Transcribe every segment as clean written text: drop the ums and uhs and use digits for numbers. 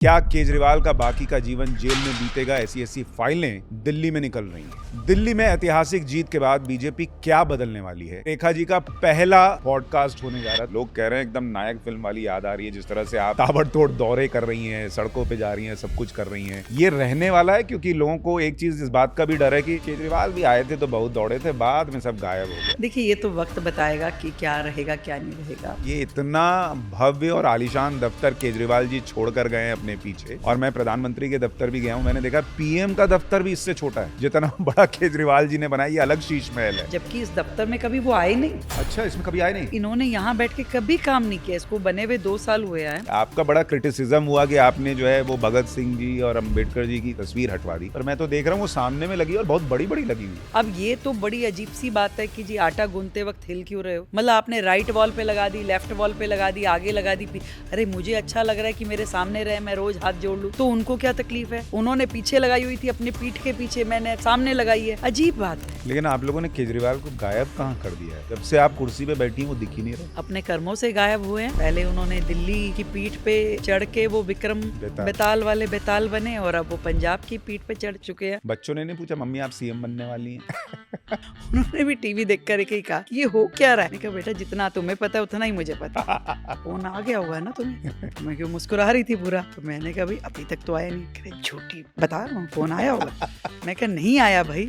क्या केजरीवाल का बाकी का जीवन जेल में बीतेगा, ऐसी ऐसी फाइलें दिल्ली में निकल रही हैं। दिल्ली में ऐतिहासिक जीत के बाद बीजेपी क्या बदलने वाली है। रेखा जी का पहला पॉडकास्ट होने जा रहा है। लोग कह रहे हैं एकदम नायक फिल्म वाली याद आ रही है, जिस तरह से आप ताबड़तोड़ दौरे कर रही हैं, सड़कों पे जा रही हैं, सब कुछ कर रही हैं। ये रहने वाला है क्योंकि लोगों को एक चीज इस बात का भी डर है कि केजरीवाल भी आए थे तो बहुत दौड़े थे, बाद में सब गायब हो गए। देखिए, ये तो वक्त बताएगा कि क्या रहेगा क्या नहीं रहेगा। ये इतना भव्य और आलीशान दफ्तर केजरीवाल जी छोड़कर गए हैं अपने पीछे, और मैं प्रधानमंत्री के दफ्तर भी गया हूँ, मैंने देखा पीएम का दफ्तर भी इससे छोटा है। जितना बड़ा केजरीवाल जी ने बनाया, ये अलग शीश महल है। जबकि इस दफ्तर में कभी वो आए नहीं। अच्छा, इसमें कभी आए नहीं? इन्होंने यहाँ बैठ के कभी काम नहीं किया। इसको बने हुए 2 साल हुए हैं। आपका बड़ा क्रिटिसिज्म हुआ कि आपने जो है वो भगत सिंह जी और अम्बेडकर जी की तस्वीर हटवा दी, पर मैं तो देख रहा हूँ वो सामने में लगी और बहुत बड़ी बड़ी लगी हुई। अब ये तो बड़ी अजीब सी बात है कि जी आटा गूंथते वक्त हिल क्यों रहे हो। मतलब आपने राइट वॉल पे लगा दी, लेफ्ट वॉल पे लगा दी, आगे लगा दी। अरे मुझे अच्छा लग रहा है कि मेरे सामने रहे, मैं रोज हाथ जोड़ लूं, तो उनको क्या तकलीफ है? उन्होंने पीछे लगाई हुई थी, अपनी पीठ के पीछे, मैंने सामने लगाई है। अजीब बात है। लेकिन आप लोगों ने केजरीवाल को गायब कहाँ कर दिया है? जब से आप कुर्सी पे बैठी हैं वो दिख ही नहीं रहे। अपने कर्मों से गायब हुए हैं। पहले उन्होंने दिल्ली की पीठ पे चढ़ के वो विक्रम बेताल वाले बेताल बने, और अब वो पंजाब की पीठ पे चढ़ चुके हैं। बच्चों ने नहीं पूछा मम्मी आप सीएम बनने वाली हैं? उन्होंने भी टीवी देख कर ही कहा ये हो क्या रहा है। कहा बेटा जितना तुम्हें पता है उतना ही मुझे पता। फोन आ गया होगा ना तुम्हें। मैं क्यों मुस्कुरा रही थी पूरा, तो मैंने कहा भाई अभी तक तो आया नहीं। कह रहे झूठी बता रहा हूँ, फोन आया होगा। मैं कहा नहीं आया भाई।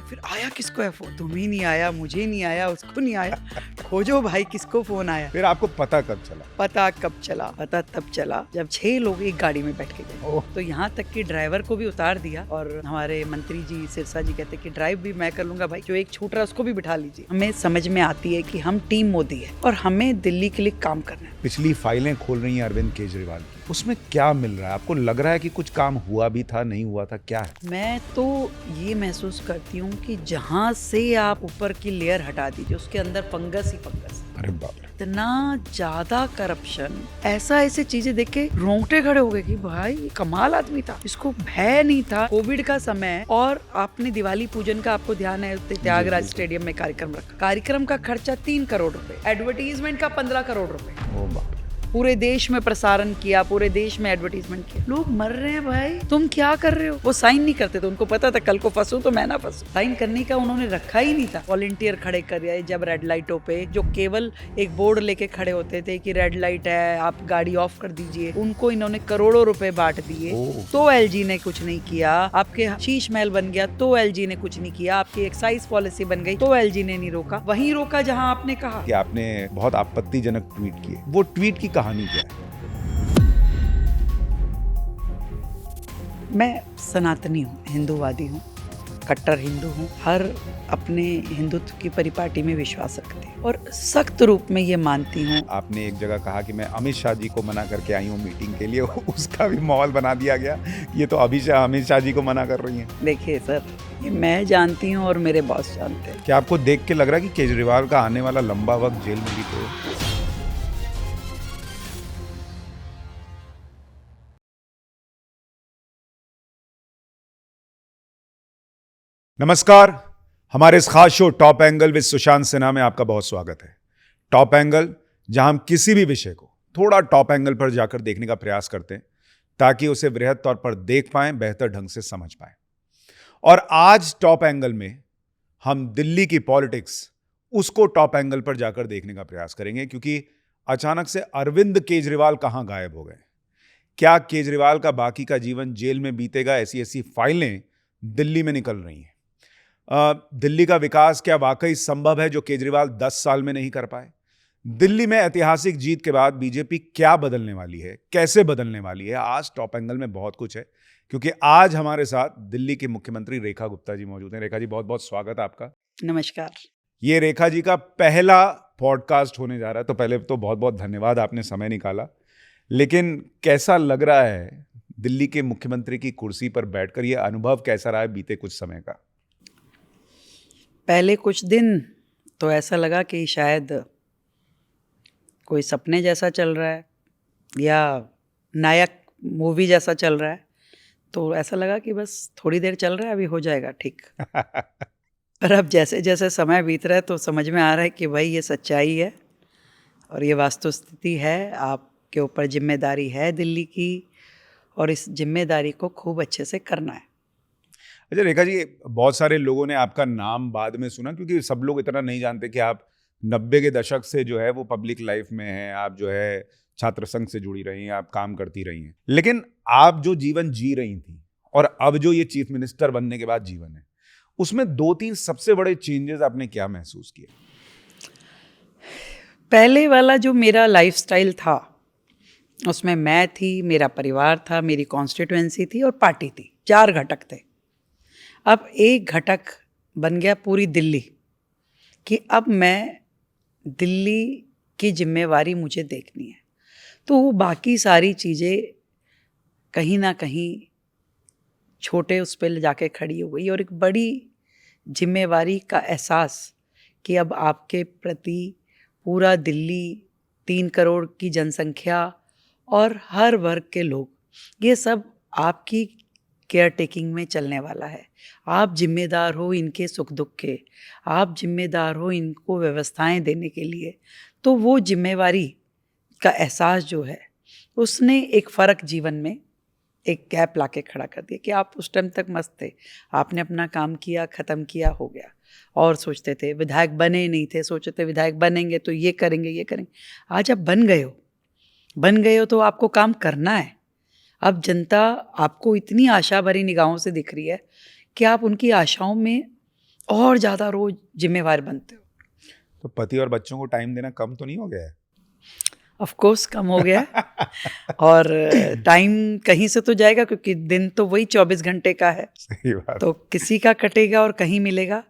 फिर आया किसको है फोन? तुम्हें नहीं आया, मुझे नहीं आया, उसको नहीं आया, खोजो भाई किसको फोन आया। फिर आपको पता कब चला? पता कब चला? पता तब चला जब 6 लोग एक गाड़ी में बैठ के गए। तो यहाँ तक कि ड्राइवर को भी उतार दिया, और हमारे मंत्री जी सिरसा जी कहते कि ड्राइव भी मैं कर लूंगा भाई, जो एक छूट रहा है उसको भी बिठा लीजिए। हमें समझ में आती है कि हम टीम मोदी है और हमें दिल्ली के लिए काम करना है। पिछली फाइलें खोल रही हैं अरविंद केजरीवाल की, उसमें क्या मिल रहा है? आपको लग रहा है कि कुछ काम हुआ भी था, नहीं हुआ था, क्या है? मैं तो ये महसूस करती हूँ कि जहाँ से आप ऊपर की लेयर हटा दीजिए उसके अंदर फंगस ही फंगस। अरे बाप रे, इतना ज्यादा करप्शन, ऐसे चीजें देख के रोंगटे खड़े हो गए कि भाई कमाल आदमी था, इसको भय नहीं था। कोविड का समय, और आपने दिवाली पूजन का आपको ध्यान है त्यागराज स्टेडियम में कार्यक्रम रखा। कार्यक्रम का खर्चा 3 करोड़ रुपए, एडवर्टीजमेंट का 15 करोड़ रुपए। ओ बाप रे। पूरे देश में प्रसारण किया, पूरे देश में एडवर्टीजमेंट किया। लोग मर रहे हैं भाई, तुम क्या कर रहे हो? वो साइन नहीं करते थे, उनको पता था कल को फंसूं तो मैं ना फंसूं। साइन करने का उन्होंने रखा ही नहीं था। वॉलंटियर खड़े कर दिया जब रेड लाइटों पे, जो केवल एक बोर्ड लेके खड़े होते थे कि रेड लाइट है आप गाड़ी ऑफ कर दीजिए, उनको इन्होंने करोड़ों रुपए बांट दिए। तो एलजी ने कुछ नहीं किया। आपके शीश महल बन गया तो एलजी ने कुछ नहीं किया। आपकी एक्साइज पॉलिसी बन गई तो एलजी ने नहीं रोका। वहीं रोका जहां आपने कहा कि आपने बहुत आपत्तिजनक ट्वीट किए। वो ट्वीट की कहानी क्या है? मैं सनातनी हूँ, हिंदूवादी हूँ, कट्टर हिंदू हूँ। हर अपने हिंदुत्व की परिपाटी में विश्वास रखते हैं और सख्त रूप में ये मानती हूँ। आपने एक जगह कहा कि मैं अमित शाह जी को मना करके आई हूँ मीटिंग के लिए, उसका भी माहौल बना दिया गया। ये तो अमित शाह जी को मना कर रही हैं। देखिए सर, ये मैं जानती हूँ और मेरे बॉस जानते हैं। क्या आपको देख के लग रहा है कि केजरीवाल का आने वाला लंबा वक्त जेल में बीते? नमस्कार, हमारे इस खास show top angle with Sushant Sinha में आपका बहुत स्वागत है। टॉप एंगल, जहां हम किसी भी विषय को थोड़ा टॉप एंगल पर जाकर देखने का प्रयास करते हैं ताकि उसे वृहद तौर पर देख पाएं, बेहतर ढंग से समझ पाएं। और आज टॉप एंगल में हम दिल्ली की पॉलिटिक्स, उसको टॉप एंगल पर जाकर देखने का प्रयास करेंगे, क्योंकि अचानक से अरविंद केजरीवाल कहां गायब हो गए। क्या केजरीवाल का बाकी का जीवन जेल में बीतेगा, ऐसी ऐसी फाइलें दिल्ली में निकल रही हैं। दिल्ली का विकास क्या वाकई संभव है जो केजरीवाल 10 साल में नहीं कर पाए? दिल्ली में ऐतिहासिक जीत के बाद बीजेपी क्या बदलने वाली है, कैसे बदलने वाली है? आज टॉप एंगल में बहुत कुछ है, क्योंकि आज हमारे साथ दिल्ली की मुख्यमंत्री रेखा गुप्ता जी मौजूद हैं। रेखा जी, बहुत बहुत स्वागत है आपका। नमस्कार। ये रेखा जी का पहला पॉडकास्ट होने जा रहा है, तो पहले तो बहुत बहुत धन्यवाद, आपने समय निकाला। लेकिन कैसा लग रहा है दिल्ली के मुख्यमंत्री की कुर्सी पर बैठकर? ये अनुभव कैसा रहा है बीते कुछ समय का? पहले कुछ दिन तो ऐसा लगा कि शायद कोई सपने जैसा चल रहा है या नायक मूवी जैसा चल रहा है। तो ऐसा लगा कि बस थोड़ी देर चल रहा है, अभी हो जाएगा ठीक। पर अब जैसे जैसे समय बीत रहा है तो समझ में आ रहा है कि भाई ये सच्चाई है और ये वास्तु स्थिति है। आपके ऊपर जिम्मेदारी है दिल्ली की, और इस जिम्मेदारी को खूब अच्छे से करना है। अच्छा रेखा जी, बहुत सारे लोगों ने आपका नाम बाद में सुना, क्योंकि सब लोग इतना नहीं जानते कि आप 90 के दशक से जो है वो पब्लिक लाइफ में हैं, आप जो है छात्र संघ से जुड़ी रही हैं, आप काम करती रही हैं, लेकिन आप जो जीवन जी रही थी और अब जो ये चीफ मिनिस्टर बनने के बाद जीवन है, उसमें 2-3 सबसे बड़े चेंजेस आपने क्या महसूस किए? पहले वाला जो मेरा लाइफस्टाइल था, उसमें मैं थी, मेरा परिवार था, मेरी कॉन्स्टिट्यूएंसी थी और पार्टी थी, 4 घटक थे। अब एक घटक बन गया पूरी दिल्ली, कि अब मैं दिल्ली की जिम्मेवारी मुझे देखनी है। तो वो बाकी सारी चीज़ें कहीं ना कहीं छोटे उस पर जाके खड़ी हो गई, और एक बड़ी जिम्मेवारी का एहसास कि अब आपके प्रति पूरा दिल्ली, 3 करोड़ की जनसंख्या और हर वर्ग के लोग, ये सब आपकी केयर टेकिंग में चलने वाला है। आप जिम्मेदार हो इनके सुख दुख के, आप जिम्मेदार हो इनको व्यवस्थाएं देने के लिए। तो वो जिम्मेवारी का एहसास जो है, उसने एक फ़र्क जीवन में, एक गैप लाके खड़ा कर दिया कि आप उस टाइम तक मस्त थे, आपने अपना काम किया, ख़त्म किया, हो गया। और सोचते थे विधायक बने नहीं थे, सोचते थे विधायक बनेंगे तो ये करेंगे ये करेंगे। आज आप बन गए हो तो आपको काम करना है। अब जनता आपको इतनी आशा भरी निगाहों से दिख रही है कि आप उनकी आशाओं में और ज़्यादा रोज जिम्मेवार बनते हो। तो पति और बच्चों को टाइम देना कम तो नहीं हो गया है? ऑफ कोर्स कम हो गया है। और टाइम कहीं से तो जाएगा, क्योंकि दिन तो वही 24 घंटे का है। सही बात। तो किसी का कटेगा और कहीं मिलेगा,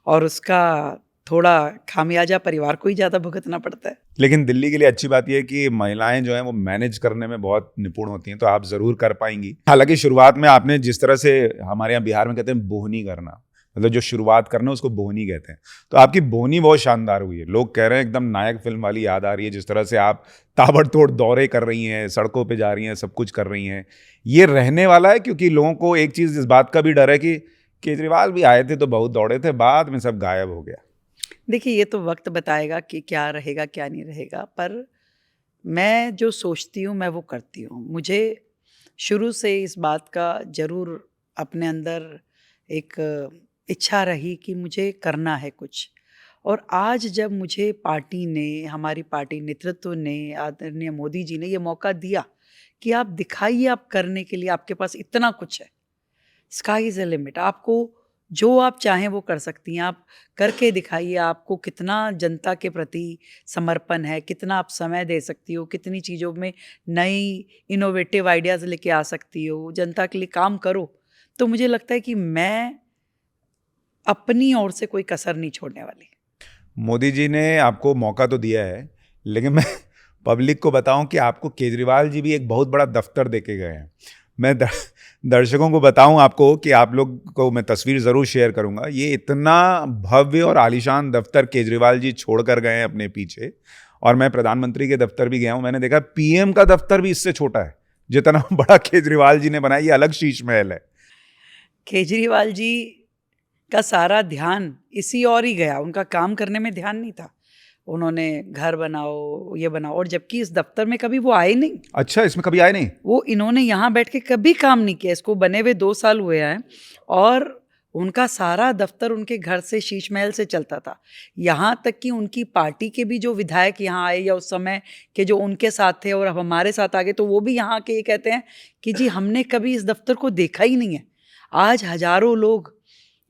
और उसका थोड़ा खामियाजा परिवार को ही ज़्यादा भुगतना पड़ता है। लेकिन दिल्ली के लिए अच्छी बात यह है कि महिलाएं जो हैं वो मैनेज करने में बहुत निपुण होती हैं, तो आप ज़रूर कर पाएंगी। हालांकि शुरुआत में आपने जिस तरह से, हमारे यहाँ बिहार में कहते हैं बोहनी करना, मतलब जो शुरुआत करना उसको बोहनी कहते हैं, तो आपकी बोहनी बहुत शानदार हुई है। लोग कह रहे हैं एकदम नायक फिल्म वाली याद आ रही है, जिस तरह से आप ताबड़तोड़ दौरे कर रही हैं, सड़कों पे जा रही हैं, सब कुछ कर रही हैं। ये रहने वाला है? क्योंकि लोगों को एक चीज़ इस बात का भी डर है कि केजरीवाल भी आए थे तो बहुत दौड़े थे, बाद में सब गायब हो गया। देखिए, ये तो वक्त बताएगा कि क्या रहेगा क्या नहीं रहेगा, पर मैं जो सोचती हूँ मैं वो करती हूँ। मुझे शुरू से इस बात का ज़रूर अपने अंदर एक इच्छा रही कि मुझे करना है कुछ। और आज जब मुझे पार्टी ने, हमारी पार्टी नेतृत्व ने, आदरणीय मोदी जी ने ये मौका दिया कि आप दिखाइए, आप करने के लिए आपके पास इतना कुछ है, स्काई इज़ अ लिमिट, आपको जो आप चाहें वो कर सकती हैं, आप करके दिखाइए। आपको कितना जनता के प्रति समर्पण है, कितना आप समय दे सकती हो, कितनी चीज़ों में नई इनोवेटिव आइडियाज़ लेके आ सकती हो, जनता के लिए काम करो। तो मुझे लगता है कि मैं अपनी ओर से कोई कसर नहीं छोड़ने वाली। मोदी जी ने आपको मौका तो दिया है, लेकिन मैं पब्लिक को बताऊं कि आपको केजरीवाल जी भी एक बहुत बड़ा दफ्तर देके गए हैं। मैं दर्शकों को बताऊं आपको कि आप लोग को मैं तस्वीर ज़रूर शेयर करूंगा। ये इतना भव्य और आलीशान दफ्तर केजरीवाल जी छोड़ कर गए हैं अपने पीछे। और मैं प्रधानमंत्री के दफ्तर भी गया हूं, मैंने देखा पीएम का दफ्तर भी इससे छोटा है जितना बड़ा केजरीवाल जी ने बनाया। ये अलग शीश महल है। केजरीवाल जी का सारा ध्यान इसी और ही गया, उनका काम करने में ध्यान नहीं था। उन्होंने घर बनाओ, ये बनाओ, और जबकि इस दफ्तर में कभी वो आए नहीं। अच्छा, इसमें कभी आए नहीं? वो इन्होंने यहाँ बैठ के कभी काम नहीं किया। इसको बने हुए 2 साल हुए हैं, और उनका सारा दफ्तर उनके घर से, शीश महल से चलता था। यहाँ तक कि उनकी पार्टी के भी जो विधायक यहाँ आए, या उस समय के जो उनके साथ थे और अब हमारे साथ आ गए, तो वो भी यहाँ के ये कहते हैं कि जी हमने कभी इस दफ्तर को देखा ही नहीं है। आज हजारों लोग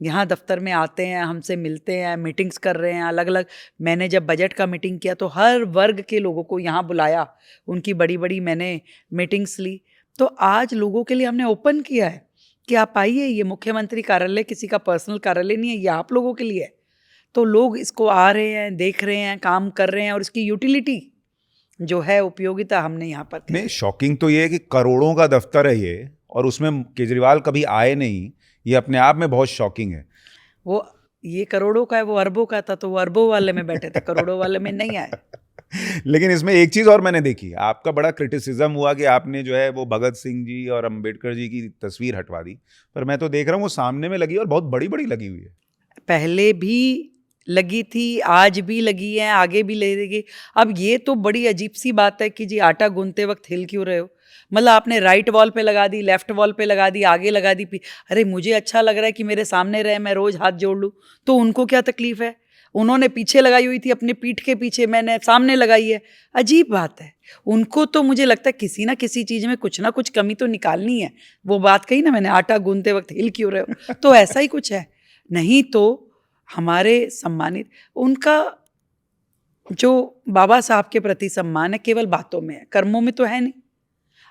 यहाँ दफ्तर में आते हैं, हमसे मिलते हैं, मीटिंग्स कर रहे हैं अलग अलग। मैंने जब बजट का मीटिंग किया तो हर वर्ग के लोगों को यहाँ बुलाया, उनकी बड़ी बड़ी मैंने मीटिंग्स ली। तो आज लोगों के लिए हमने ओपन किया है कि आप आइए, ये मुख्यमंत्री कार्यालय किसी का पर्सनल कार्यालय नहीं है, ये आप लोगों के लिए है। तो लोग इसको आ रहे हैं, देख रहे हैं, काम कर रहे हैं, और इसकी यूटिलिटी जो है, उपयोगिता हमने यहाँ पर नहीं, शॉकिंग तो ये है कि करोड़ों का दफ्तर है ये, और उसमें केजरीवाल कभी आए नहीं। ये अपने आप में बहुत शॉकिंग है। वो ये करोड़ों का है, वो अरबों का था, तो वो अरबों वाले में बैठे थे, करोड़ों वाले में नहीं आए। लेकिन इसमें एक चीज़ और मैंने देखी, आपका बड़ा क्रिटिसिज्म हुआ कि आपने जो है वो भगत सिंह जी और अंबेडकर जी की तस्वीर हटवा दी, पर मैं तो देख रहा हूँ वो सामने में लगी और बहुत बड़ी बड़ी लगी हुई है। पहले भी लगी थी, आज भी लगी है, आगे भी लगेगी। अब ये तो बड़ी अजीब सी बात है कि जी आटा गूंथते वक्त हिल क्यों रहे हो। मतलब आपने राइट वॉल पे लगा दी, लेफ्ट वॉल पे लगा दी, आगे लगा दी। अरे मुझे अच्छा लग रहा है कि मेरे सामने रहे, मैं रोज हाथ जोड़ लूँ, तो उनको क्या तकलीफ है? उन्होंने पीछे लगाई हुई थी, अपनी पीठ के पीछे, मैंने सामने लगाई है। अजीब बात है। उनको तो मुझे लगता है किसी ना किसी चीज़ में कुछ ना कुछ कमी तो निकालनी है। वो बात कही ना मैंने, आटा गूंदते वक्त हिल क्यों रहे हो, तो ऐसा ही कुछ है। नहीं तो हमारे सम्मानित, उनका जो बाबा साहब के प्रति सम्मान है केवल बातों में है, कर्मों में तो है नहीं।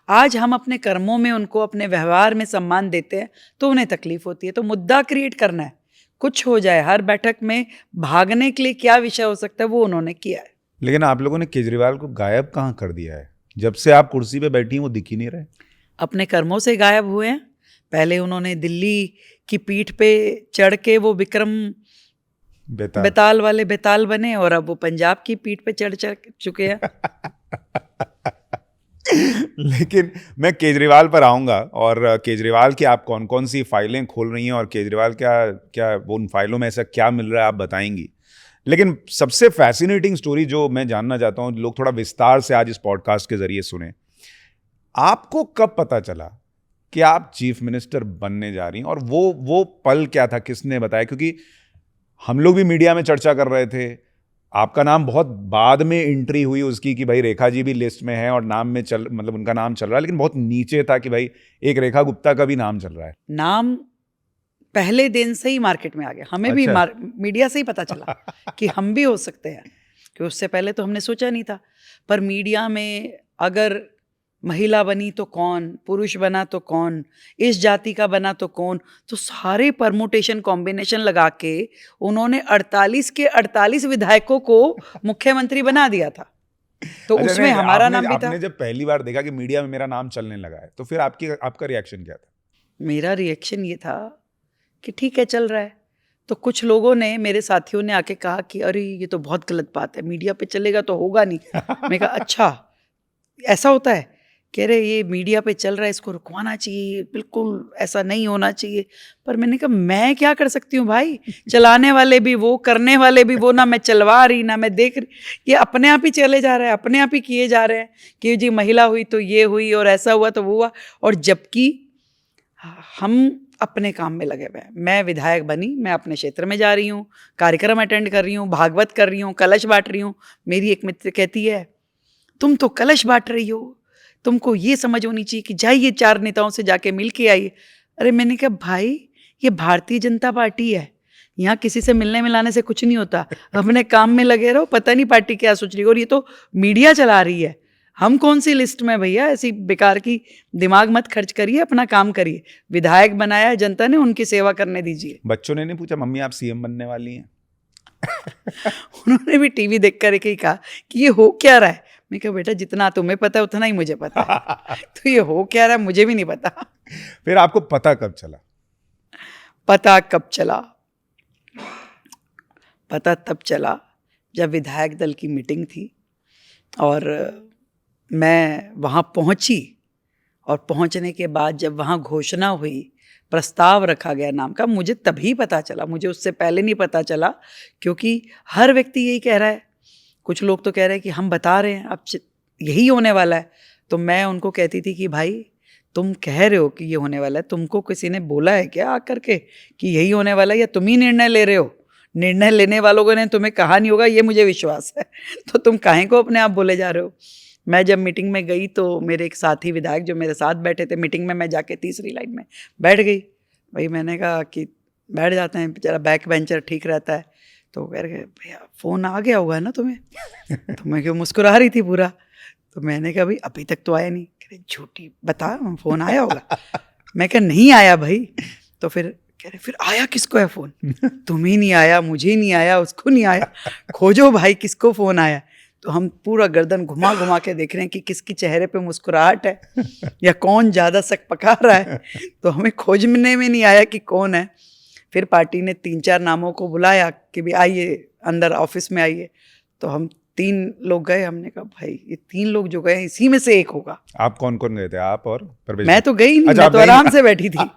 आज हम अपने कर्मों में उनको, अपने व्यवहार में सम्मान देते हैं तो उन्हें तकलीफ होती है। तो मुद्दा क्रिएट करना है, कुछ हो जाए। हर बैठक में भागने के लिए क्या विषय हो सकता है, वो उन्होंने किया है। लेकिन आप लोगों ने केजरीवाल को गायब कहाँ कर दिया है? जब से आप कुर्सी पे बैठी हैं वो दिख ही नहीं रहे। अपने कर्मों से गायब हुए हैं। पहले उन्होंने दिल्ली की पीठ पे चढ़ के वो विक्रम बेताल वाले बेताल बने, और अब वो पंजाब की पीठ पे चढ़ चुके हैं। लेकिन मैं केजरीवाल पर आऊंगा, और केजरीवाल की आप कौन कौन सी फाइलें खोल रही हैं और केजरीवाल क्या क्या वो उन फाइलों में ऐसा क्या मिल रहा है आप बताएंगी। लेकिन सबसे फैसिनेटिंग स्टोरी जो मैं जानना चाहता हूं, लोग थोड़ा विस्तार से आज इस पॉडकास्ट के जरिए सुने, आपको कब पता चला कि आप चीफ मिनिस्टर बनने जा रही हैं, और वो पल क्या था, किसने बताया? क्योंकि हम लोग भी मीडिया में चर्चा कर रहे थे, आपका नाम बहुत बाद में एंट्री हुई उसकी कि भाई रेखा जी भी लिस्ट में है और नाम में मतलब उनका नाम चल रहा है, लेकिन बहुत नीचे था कि भाई एक रेखा गुप्ता का भी नाम चल रहा है। नाम पहले दिन से ही मार्केट में आ गया, हमें भी मीडिया से ही पता चला कि हम भी हो सकते हैं, कि उससे पहले तो हमने सोचा नहीं था। पर मीडिया में अगर महिला बनी तो कौन, पुरुष बना तो कौन, इस जाति का बना तो कौन, तो सारे परमुटेशन कॉम्बिनेशन लगा के उन्होंने 48 के 48 विधायकों को मुख्यमंत्री बना दिया था। तो उसमें हमारा नाम भी था। आपने जब पहली बार देखा कि मीडिया में मेरा नाम चलने लगा है, तो फिर आपका रिएक्शन क्या था? मेरा रिएक्शन ये था कि ठीक है, चल रहा है। तो कुछ लोगों ने, मेरे साथियों ने आके कहा कि अरे ये तो बहुत गलत बात है, मीडिया पे चलेगा तो होगा नहीं। मैं कहा अच्छा ऐसा होता है? कह रहे ये मीडिया पे चल रहा है, इसको रुकवाना चाहिए, बिल्कुल ऐसा नहीं होना चाहिए। पर मैंने कहा मैं क्या कर सकती हूँ भाई, चलाने वाले भी वो, करने वाले भी वो, ना मैं चलवा रही ना मैं देख रही, ये अपने आप ही चले जा रहे हैं, अपने आप ही किए जा रहे हैं कि जी महिला हुई तो ये हुई और ऐसा हुआ तो वो हुआ। और जबकि हम अपने काम में लगे हुए हैं। मैं विधायक बनी, मैं अपने क्षेत्र में जा रही हूँ, कार्यक्रम अटेंड कर रही हूँ, भागवत कर रही हूँ, कलश बांट रही हूँ। मेरी एक मित्र कहती है तुम तो कलश बांट रही हो, तुमको ये समझ होनी चाहिए कि जाइए 4 नेताओं से जाके मिल के आइए। अरे मैंने कहा भाई ये भारतीय जनता पार्टी है, यहाँ किसी से मिलने मिलाने से कुछ नहीं होता, अपने काम में लगे रहो, पता नहीं पार्टी क्या सोच रही है। और ये तो मीडिया चला रही है, हम कौन सी लिस्ट में भैया, ऐसी बेकार की दिमाग मत खर्च करिए, अपना काम करिए। विधायक बनाया है जनता ने, उनकी सेवा करने दीजिए। बच्चों ने नहीं पूछा मम्मी आप सीएम बनने वाली हैं? उन्होंने भी टीवी देखकर एक ही कहा कि ये हो क्या रहा है। मैं कहा बेटा जितना तुम्हें पता है उतना ही मुझे पता है, तो ये हो क्या रहा है मुझे भी नहीं पता। फिर आपको पता कब चला? पता कब चला? पता तब चला जब विधायक दल की मीटिंग थी और मैं वहाँ पहुँची, और पहुँचने के बाद जब वहाँ घोषणा हुई, प्रस्ताव रखा गया नाम का, मुझे तभी पता चला। मुझे उससे पहले नहीं पता चला, क्योंकि हर व्यक्ति यही कह रहा है। कुछ लोग तो कह रहे हैं कि हम बता रहे हैं अब यही होने वाला है। तो मैं उनको कहती थी कि भाई तुम कह रहे हो कि ये होने वाला है, तुमको किसी ने बोला है क्या आकर के कि यही होने वाला है, या तुम ही निर्णय ले रहे हो? निर्णय लेने वालों ने तुम्हें कहा नहीं होगा, ये मुझे विश्वास है, तो तुम काहे को अपने आप बोले जा रहे हो? मैं जब मीटिंग में गई तो मेरे एक साथी विधायक जो मेरे साथ बैठे थे मीटिंग में, मैं जाके तीसरी लाइन में बैठ गई। भाई मैंने कहा कि बैठ जाते हैं, बेचारा बैक बेंचर ठीक रहता है। तो कह रहे भैया फ़ोन आ गया होगा ना तुम्हें? तो मैं क्यों मुस्कुरा रही थी पूरा। तो मैंने कहा भाई अभी तक तो आया नहीं। कह रहे झूठी बता, फ़ोन आया होगा। मैं कहा नहीं आया भाई। तो फिर कह रहे फिर आया किसको है फ़ोन? तुम्हें नहीं आया, मुझे नहीं आया, उसको नहीं आया, खोजो भाई किसको फ़ोन आया। तो हम पूरा गर्दन घुमा घुमा के देख रहे हैं कि किसकी चेहरे पे मुस्कुराहट है या कौन ज़्यादा शक पका रहा है। तो हमें खोजने में नहीं आया कि कौन है। फिर पार्टी ने 3-4 नामों को बुलाया कि भी आइए अंदर ऑफिस में आइए। तो हम 3 लोग गए। हमने कहा भाई ये 3 लोग जो गए इसी में से एक होगा। आप कौन कौन गए थे? आप और परवेश? मैं तो गई नहीं, अच्छा, मैं तो आराम से बैठी थी।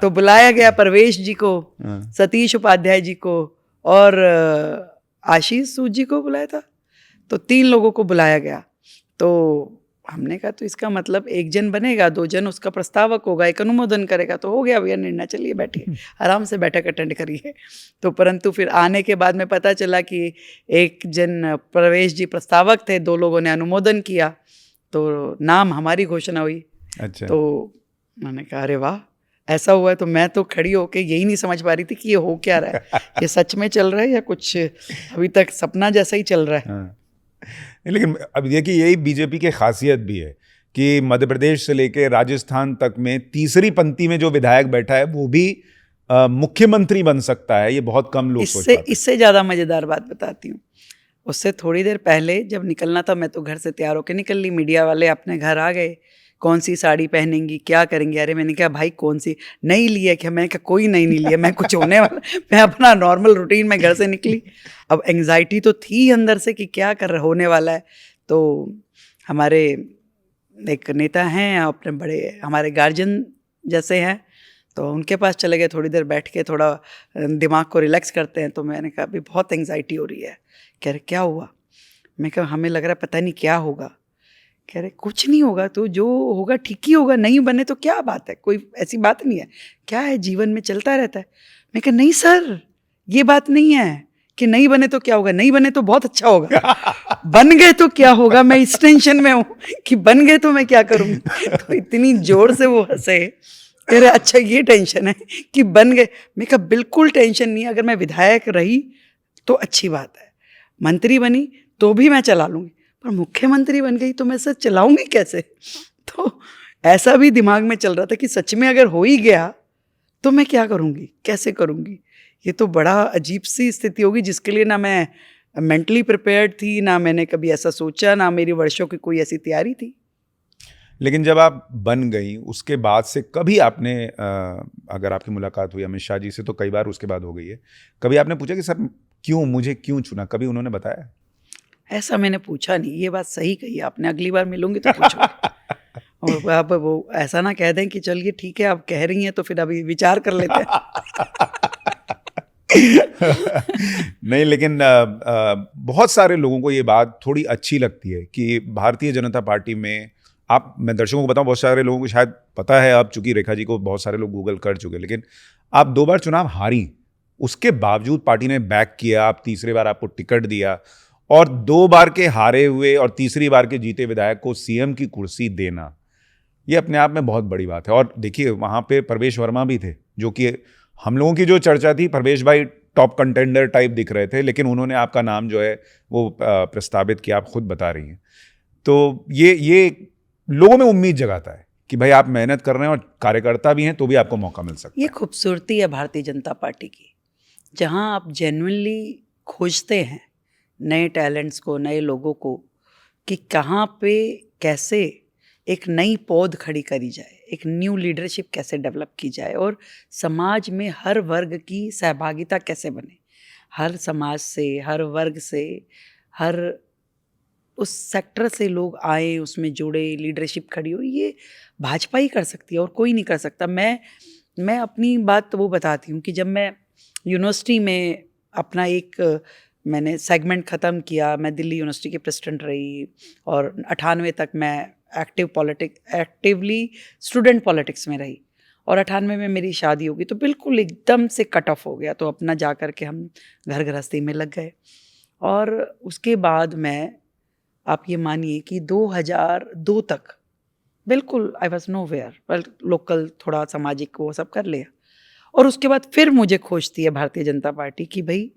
तो बुलाया गया परवेश जी को, सतीश उपाध्याय जी को और आशीष सूद जी को बुलाया था। तो 3 लोगों को बुलाया गया। तो हमने कहा तो इसका मतलब एक जन बनेगा, 2 जन उसका प्रस्तावक होगा, एक अनुमोदन करेगा, तो हो गया भैया निर्णय, चलिए बैठिए आराम से बैठक अटेंड करिए। तो परंतु फिर आने के बाद में पता चला कि एक जन प्रवेश जी प्रस्तावक थे, 2 लोगों ने अनुमोदन किया, तो नाम हमारी घोषणा हुई। अच्छा। तो मैंने कहा अरे वाह, ऐसा हुआ है। तो मैं तो खड़ी होके यही नहीं समझ पा रही थी कि ये हो क्या रहा है, ये सच में चल रहा है या कुछ अभी तक सपना जैसा ही चल रहा है। हाँ। लेकिन अब देखिए यही बीजेपी की खासियत भी है कि मध्य प्रदेश से लेके राजस्थान तक में तीसरी पंक्ति में जो विधायक बैठा है वो भी मुख्यमंत्री बन सकता है। ये बहुत कम लोग सोच पाते हैं। इससे ज़्यादा मज़ेदार बात बताती हूँ। उससे थोड़ी देर पहले जब निकलना था, मैं तो घर से तैयार होकर निकल ली, मीडिया वाले अपने घर आ गए, कौन सी साड़ी पहनेंगी, क्या करेंगी। अरे मैंने कहा भाई कौन सी नई ली है क्या? मैंने कहा कोई नई नहीं लिया, मैं कुछ होने वाला, मैं अपना नॉर्मल रूटीन में घर से निकली। अब एंग्जाइटी तो थी अंदर से कि क्या कर होने वाला है। तो हमारे एक नेता हैं, अपने बड़े हमारे गार्जियन जैसे हैं, तो उनके पास चले गए, थोड़ी देर बैठ के थोड़ा दिमाग को रिलैक्स करते हैं। तो मैंने कहा अभी बहुत एंग्जाइटी हो रही है। कह रहे क्या हुआ? मैं कहा हमें लग रहा है पता नहीं क्या होगा। कह रहे कुछ नहीं होगा, तो जो होगा ठीक ही होगा, नहीं बने तो क्या बात है, कोई ऐसी बात नहीं है, क्या है जीवन में चलता रहता है। मैं कहा नहीं सर, ये बात नहीं है कि नहीं बने तो क्या होगा, नहीं बने तो बहुत अच्छा होगा, बन गए तो क्या होगा, मैं इस टेंशन में हूँ कि बन गए तो मैं क्या करूँगी। तो इतनी जोर से वो हंसे, कह रहे अच्छा ये टेंशन है कि बन गए। मैं कहा बिल्कुल टेंशन नहीं है, अगर मैं विधायक रही तो अच्छी बात है, मंत्री बनी तो भी मैं चला लूँगी, पर मुख्यमंत्री बन गई तो मैं सर चलाऊंगी कैसे। तो ऐसा भी दिमाग में चल रहा था कि सच में अगर हो ही गया तो मैं क्या करूंगी, कैसे करूंगी। ये तो बड़ा अजीब सी स्थिति होगी जिसके लिए ना मैं मेंटली प्रिपेयर्ड थी, ना मैंने कभी ऐसा सोचा, ना मेरी वर्षों की कोई ऐसी तैयारी थी। लेकिन जब आप बन गई उसके बाद से कभी आपने अगर आपकी मुलाकात हुई अमित शाह जी से तो कई बार उसके बाद हो गई है, कभी आपने पूछा कि सर क्यों मुझे क्यों चुना? कभी उन्होंने बताया? ऐसा मैंने पूछा नहीं, ये बात सही कही आपने, अगली बार मिलूंगी तो पूछूंगी। और आप वो ऐसा ना कह दें कि चलिए ठीक है आप कह रही हैं तो फिर अभी विचार कर लेते हैं। नहीं, लेकिन बहुत सारे लोगों को ये बात थोड़ी अच्छी लगती है कि भारतीय जनता पार्टी में मैं दर्शकों को बताऊं, बहुत सारे लोगों को शायद पता है अब, चूंकि रेखा जी को बहुत सारे लोग गूगल कर चुके, लेकिन आप 2 बार चुनाव हारी, उसके बावजूद पार्टी ने बैक किया, आप तीसरी बार आपको टिकट दिया, और 2 बार के हारे हुए और तीसरी बार के जीते विधायक को सीएम की कुर्सी देना, ये अपने आप में बहुत बड़ी बात है। और देखिए वहाँ पे प्रवेश वर्मा भी थे, जो कि हम लोगों की जो चर्चा थी, प्रवेश भाई टॉप कंटेंडर टाइप दिख रहे थे, लेकिन उन्होंने आपका नाम जो है वो प्रस्तावित किया, आप खुद बता रही हैं। तो ये लोगों में उम्मीद जगाता है कि भाई आप मेहनत कर रहे हैं और कार्यकर्ता भी हैं तो भी आपको मौका मिल सकता है। ये खूबसूरती है भारतीय जनता पार्टी की, जहाँ आप जेन्युइनली खोजते हैं नए टैलेंट्स को, नए लोगों को, कि कहाँ पे कैसे एक नई पौध खड़ी करी जाए, एक न्यू लीडरशिप कैसे डेवलप की जाए, और समाज में हर वर्ग की सहभागिता कैसे बने, हर समाज से, हर वर्ग से, हर उस सेक्टर से लोग आए, उसमें जुड़े, लीडरशिप खड़ी हो। ये भाजपा ही कर सकती है और कोई नहीं कर सकता। मैं अपनी बात तो वो बताती हूँ कि जब मैं यूनिवर्सिटी में अपना एक मैंने सेगमेंट ख़त्म किया, मैं दिल्ली यूनिवर्सिटी की प्रेसिडेंट रही और 98 तक मैं एक्टिवली स्टूडेंट पॉलिटिक्स में रही, और 98 में मेरी शादी होगी, तो बिल्कुल एकदम से कट ऑफ हो गया। तो अपना जा कर के हम घर गृहस्थी में लग गए, और उसके बाद मैं, आप ये मानिए कि 2002 तक बिल्कुल आई वॉज नो वेयर, पर लोकल थोड़ा सामाजिक वो सब कर लिया। और उसके बाद फिर मुझे खोजती है भारतीय जनता पार्टी कि भाई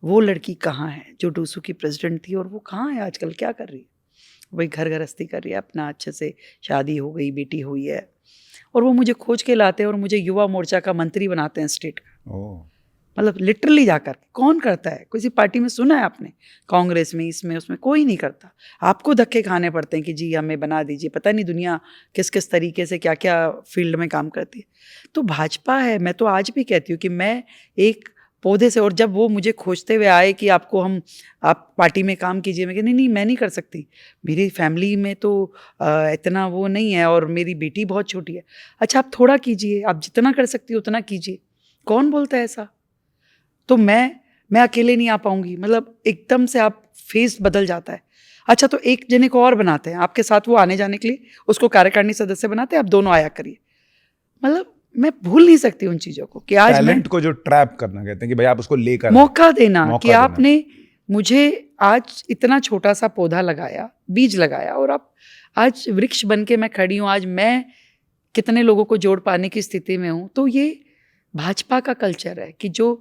वो लड़की कहाँ है जो डूसू की प्रेसिडेंट थी, और वो कहाँ है आजकल, क्या कर रही है। वही घर गृहस्थी कर रही है अपना, अच्छे से शादी हो गई, बेटी हुई है, और वो मुझे खोज के लाते हैं और मुझे युवा मोर्चा का मंत्री बनाते हैं स्टेट का। मतलब लिटरली जाकर, कौन करता है? किसी पार्टी में सुना है आपने? कांग्रेस में, इसमें, उसमें कोई नहीं करता। आपको धक्के खाने पड़ते हैं कि जी हमें बना दीजिए। पता नहीं दुनिया किस किस तरीके से क्या क्या फील्ड में काम करती है। तो भाजपा है, मैं तो आज भी कहती हूँ कि मैं एक पौधे से, और जब वो मुझे खोजते हुए आए कि आप पार्टी में काम कीजिए, मैं नहीं मैं नहीं कर सकती, मेरी फैमिली में तो इतना वो नहीं है, और मेरी बेटी बहुत छोटी है। अच्छा आप थोड़ा कीजिए, आप जितना कर सकती हो उतना कीजिए। कौन बोलता है ऐसा? तो मैं अकेले नहीं आ पाऊंगी। मतलब एकदम से आप फेस बदल जाता है। अच्छा तो एक जने को और बनाते हैं आपके साथ, वो आने जाने के लिए उसको कार्यकारिणी सदस्य बनाते हैं, आप दोनों आया करिए। मतलब मैं भूल नहीं सकती उन चीजों को कि आज टैलेंट को जो ट्रैप करना कहते हैं कि भाई आप उसको लेकर मौका देना मौका कि देना। आपने मुझे आज इतना छोटा सा पौधा लगाया, बीज लगाया, और अब आज वृक्ष बन के मैं खड़ी हूँ, आज मैं कितने लोगों को जोड़ पाने की स्थिति में हूँ। तो ये भाजपा का कल्चर है कि जो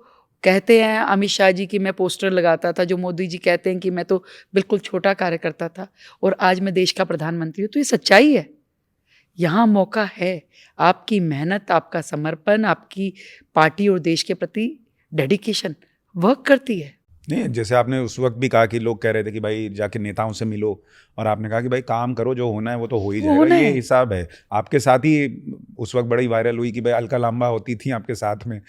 कहते हैं अमित शाह जी कि मैं पोस्टर लगाता था, जो मोदी जी कहते हैं कि मैं तो बिल्कुल छोटा कार्यकर्ता था और आज मैं देश का प्रधानमंत्री हूँ, तो ये सच्चाई है। यहाँ मौका है, आपकी मेहनत, आपका समर्पण, आपकी पार्टी और देश के प्रति डेडिकेशन वर्क करती है। नहीं, जैसे आपने उस वक्त भी कहा कि लोग कह रहे थे कि भाई जाके नेताओं से मिलो, और आपने कहा कि भाई काम करो, जो होना है वो तो हो ही जाएगा, ये हिसाब है। आपके साथ ही उस वक्त बड़ी वायरल हुई कि भाई अलका लांबा होती थी आपके साथ में।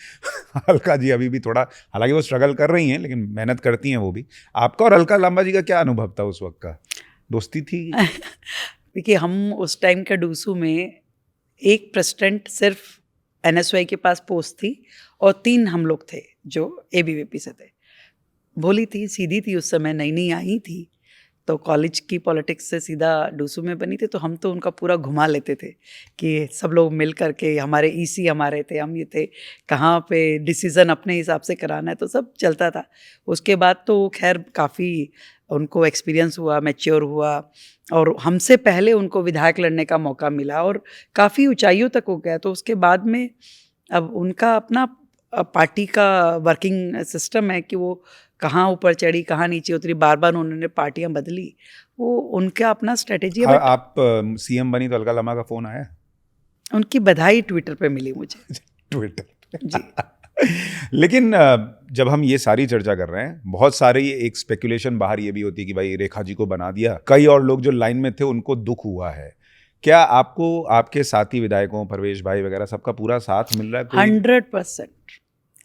अलका जी अभी भी थोड़ा, हालांकि वो स्ट्रगल कर रही हैं लेकिन मेहनत करती हैं वो भी। आपका और अलका लांबा जी का क्या अनुभव था उस वक्त का? दोस्ती थी? देखिए, हम उस टाइम का डूसू में एक प्रेसिडेंट सिर्फ NSY के पास पोस्ट थी और 3 हम लोग थे जो ABVP से थे। भोली थी, सीधी थी, उस समय नई नई आई थी, तो कॉलेज की पॉलिटिक्स से सीधा डूसू में बनी थी। तो हम तो उनका पूरा घुमा लेते थे कि सब लोग मिल करके, हमारे EC हमारे थे, हम ये थे, कहाँ पे डिसीज़न अपने हिसाब से कराना है, तो सब चलता था। उसके बाद तो खैर काफ़ी उनको एक्सपीरियंस हुआ, मैच्योर हुआ, और हमसे पहले उनको विधायक लड़ने का मौका मिला और काफ़ी ऊंचाइयों तक हो गया। तो उसके बाद में अब उनका अपना पार्टी का वर्किंग सिस्टम है कि वो कहाँ ऊपर चढ़ी, कहाँ नीचे उतरी, बार बार उन्होंने पार्टियां बदली, वो उनका अपना स्ट्रेटेजी है। आप CM बनी तो अलका लांबा का फोन आया? उनकी बधाई ट्विटर पे मिली मुझे। ट्विटर जी। लेकिन जब हम ये सारी चर्चा कर रहे हैं, बहुत सारी एक स्पेकुलेशन बाहर ये भी होती है कि भाई रेखा जी को बना दिया, कई और लोग जो लाइन में थे उनको दुख हुआ है। क्या आपको आपके साथी विधायकों, परवेश भाई वगैरह सबका पूरा साथ मिल रहा है? 100%।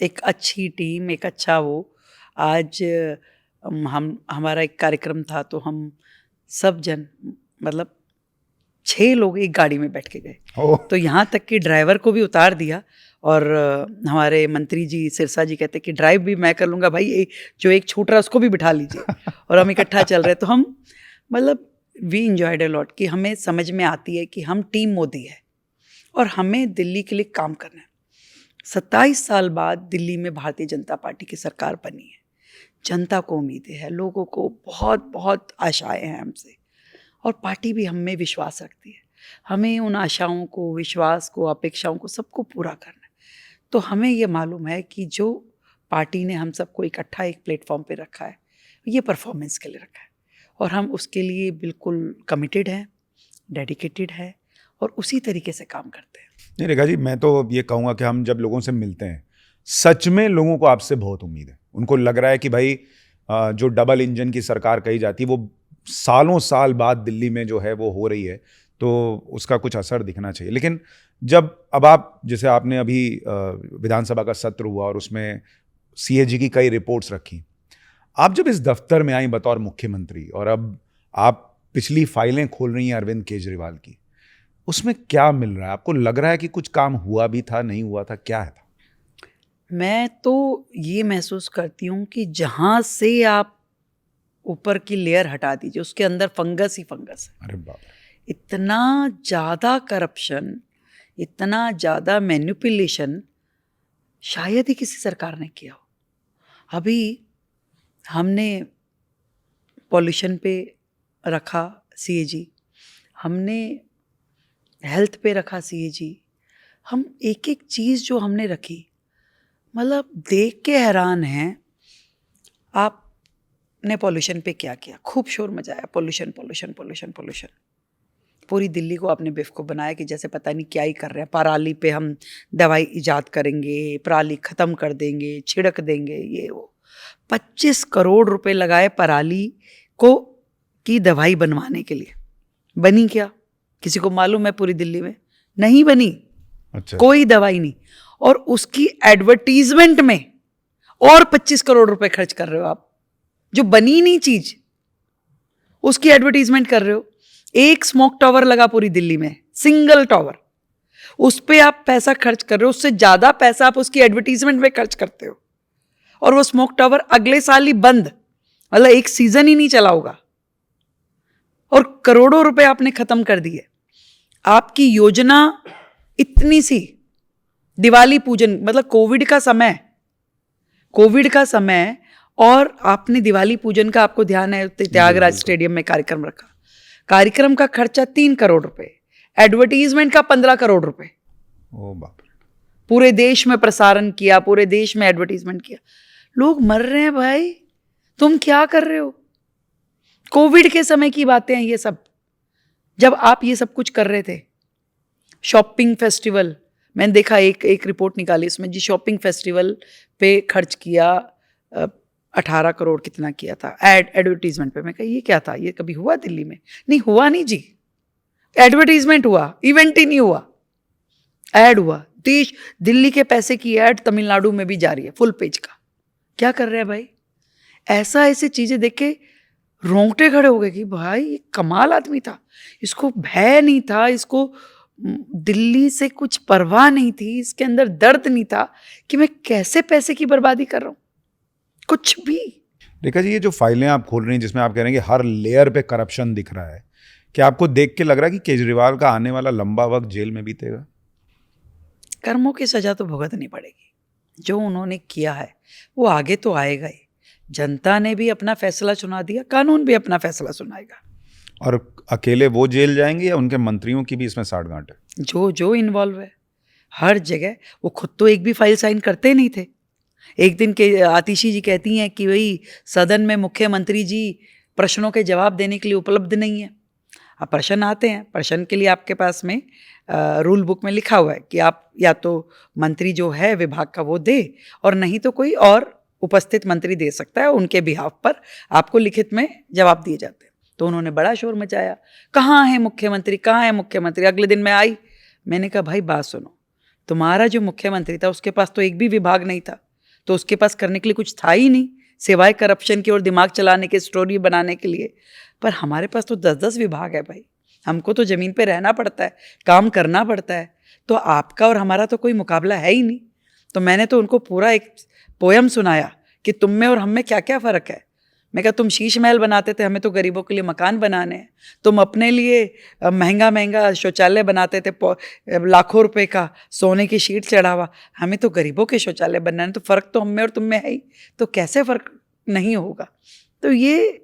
एक अच्छी टीम, एक अच्छा वो। आज हमारा एक कार्यक्रम था तो हम सब जन, मतलब 6 लोग एक गाड़ी में बैठ के गए, तो यहाँ तक कि ड्राइवर को भी उतार दिया। और हमारे मंत्री जी सिरसा जी कहते कि ड्राइव भी मैं कर लूँगा भाई, जो एक छूट रहा है उसको भी बिठा लीजिए। और हम इकट्ठा चल रहे, तो हम मतलब वी इंजॉयड अ लॉट कि हमें समझ में आती है कि हम टीम मोदी है और हमें दिल्ली के लिए काम करना है। 27 साल बाद दिल्ली में भारतीय जनता पार्टी की सरकार बनी है। जनता को उम्मीदें हैं, लोगों को बहुत बहुत आशाएं हैं हमसे, और पार्टी भी हम में विश्वास रखती है। हमें उन आशाओं को, विश्वास को, अपेक्षाओं को सबको पूरा करना है। तो हमें ये मालूम है कि जो पार्टी ने हम सबको इकट्ठा एक प्लेटफॉर्म पे रखा है, ये परफॉर्मेंस के लिए रखा है, और हम उसके लिए बिल्कुल कमिटेड हैं, डेडिकेटेड हैं, और उसी तरीके से काम करते हैं। नहीं रेखा जी, मैं तो ये कहूँगा कि हम जब लोगों से मिलते हैं, सच में लोगों को आपसे बहुत उम्मीद है। उनको लग रहा है कि भाई जो डबल इंजन की सरकार कही जाती है, वो सालों साल बाद दिल्ली में जो है वो हो रही है, तो उसका कुछ असर दिखना चाहिए। लेकिन जब अब आप, जैसे आपने अभी विधानसभा का सत्र हुआ और उसमें CAG की कई रिपोर्ट्स रखी, आप जब इस दफ्तर में आई बतौर मुख्यमंत्री, और अब आप पिछली फाइलें खोल रही हैं अरविंद केजरीवाल की, उसमें क्या मिल रहा है? आपको लग रहा है कि कुछ काम हुआ भी था, नहीं हुआ था, क्या है था? मैं तो ये महसूस करती हूँ कि जहाँ से आप ऊपर की लेयर हटा दीजिए, उसके अंदर फंगस ही फंगस है। अरे बाप, इतना ज़्यादा करप्शन, इतना ज़्यादा मैनिपुलेशन शायद ही किसी सरकार ने किया हो। अभी हमने पॉल्यूशन पे रखा CAG, हमने हेल्थ पे रखा CAG, हम एक एक चीज़ जो हमने रखी, मतलब देख के हैरान हैं। आपने पॉल्यूशन पे क्या किया? खूब शोर मचाया, पॉल्यूशन पॉल्यूशन पॉल्यूशन पॉल्यूशन। पूरी दिल्ली को आपने बेवकूफ़ बनाया कि जैसे पता नहीं क्या ही कर रहे हैं। पराली पे हम दवाई इजाद करेंगे, पराली ख़त्म कर देंगे, छिड़क देंगे, ये वो। 25 करोड़ रुपए लगाए पराली को की दवाई बनवाने के लिए। बनी क्या? किसी को मालूम है? पूरी दिल्ली में नहीं बनी। अच्छा। कोई दवाई नहीं। और उसकी एडवर्टीजमेंट में और 25 करोड़ रुपए खर्च कर रहे हो आप, जो बनी नहीं चीज उसकी एडवर्टीजमेंट कर रहे हो। एक स्मोक टावर लगा पूरी दिल्ली में, सिंगल टावर, उस पे आप पैसा खर्च कर रहे हो, उससे ज्यादा पैसा आप उसकी एडवर्टीजमेंट में खर्च करते हो, और वो स्मोक टावर अगले साल ही बंद, मतलब एक सीजन ही नहीं चला होगा। और करोड़ों रुपए आपने खत्म कर दिए। आपकी योजना इतनी सी, दिवाली पूजन, मतलब कोविड का समय और आपने दिवाली पूजन का, आपको ध्यान है, त्यागराज स्टेडियम में कार्यक्रम रखा। कार्यक्रम का खर्चा 3 करोड़ रुपए, एडवर्टीजमेंट का 15 करोड़ रुपए। ओ बाप रे। पूरे देश में प्रसारण किया, पूरे देश में एडवर्टीजमेंट किया। लोग मर रहे हैं भाई, तुम क्या कर रहे हो? कोविड के समय की बातें हैं ये सब, जब आप ये सब कुछ कर रहे थे। शॉपिंग फेस्टिवल, मैंने देखा एक रिपोर्ट निकाली उसमें जी, शॉपिंग फेस्टिवल पे खर्च किया 18 करोड़ कितना किया था एडवर्टीजमेंट पे। मैं कहा ये क्या था, ये कभी हुआ दिल्ली में? नहीं हुआ, नहीं जी, एडवर्टीजमेंट हुआ, इवेंट ही नहीं हुआ, एड हुआ। दिल्ली के पैसे की एड तमिलनाडु में भी जारी है, फुल पेज का। क्या कर रहे हैं भाई? ऐसी चीजें देख के रोंगटे खड़े हो गए कि भाई ये कमाल आदमी था, इसको भय नहीं था, इसको दिल्ली से कुछ परवाह नहीं थी, इसके अंदर दर्द नहीं था कि मैं कैसे पैसे की बर्बादी कर रहा हूं, कुछ भी। रेखा जी, ये जो फाइलें आप खोल रही हैं जिसमें आप कह रहे हैं कि हर लेयर पे करप्शन दिख रहा है, क्या आपको देख के लग रहा है कि केजरीवाल का आने वाला लंबा वक्त जेल में बीतेगा? कर्मों की सजा तो भुगतनी पड़ेगी। जो उन्होंने किया है वो आगे तो आएगा ही। जनता ने भी अपना फैसला सुना दिया, कानून भी अपना फैसला सुनाएगा। और अकेले वो जेल जाएंगे या उनके मंत्रियों की भी इसमें साठगांठ है? जो इन्वॉल्व है हर जगह। वो खुद तो एक भी फाइल साइन करते नहीं थे। एक दिन के आतिशी जी कहती हैं कि भाई सदन में मुख्यमंत्री जी प्रश्नों के जवाब देने के लिए उपलब्ध नहीं है। अब प्रश्न आते हैं, प्रश्न के लिए आपके पास में रूल बुक में लिखा हुआ है कि आप या तो मंत्री जो है विभाग का वो दे, और नहीं तो कोई और उपस्थित मंत्री दे सकता है, उनके बिहाफ पर आपको लिखित में जवाब दिए जाते हैं। तो उन्होंने बड़ा शोर मचाया, कहाँ है मुख्यमंत्री, कहाँ है मुख्यमंत्री। अगले दिन मैं आई, मैंने कहा भाई बात सुनो, तुम्हारा जो मुख्यमंत्री था उसके पास तो एक भी विभाग नहीं था, तो उसके पास करने के लिए कुछ था ही नहीं सिवाय करप्शन की और दिमाग चलाने के, स्टोरी बनाने के लिए। पर हमारे पास तो 10-10 विभाग है भाई, हमको तो ज़मीन पे रहना पड़ता है, काम करना पड़ता है। तो आपका और हमारा तो कोई मुकाबला है ही नहीं। तो मैंने तो उनको पूरा एक पोयम सुनाया कि तुम में और हम में क्या क्या फ़र्क है। मैं कहा तुम शीश महल बनाते थे, हमें तो गरीबों के लिए मकान बनाने हैं। तुम अपने लिए महंगा महंगा शौचालय बनाते थे, लाखों रुपए का सोने की शीट चढ़ा हुआ, हमें तो गरीबों के शौचालय बनाने। तो फ़र्क तो हम में और तुम में है ही, तो कैसे फ़र्क नहीं होगा? तो ये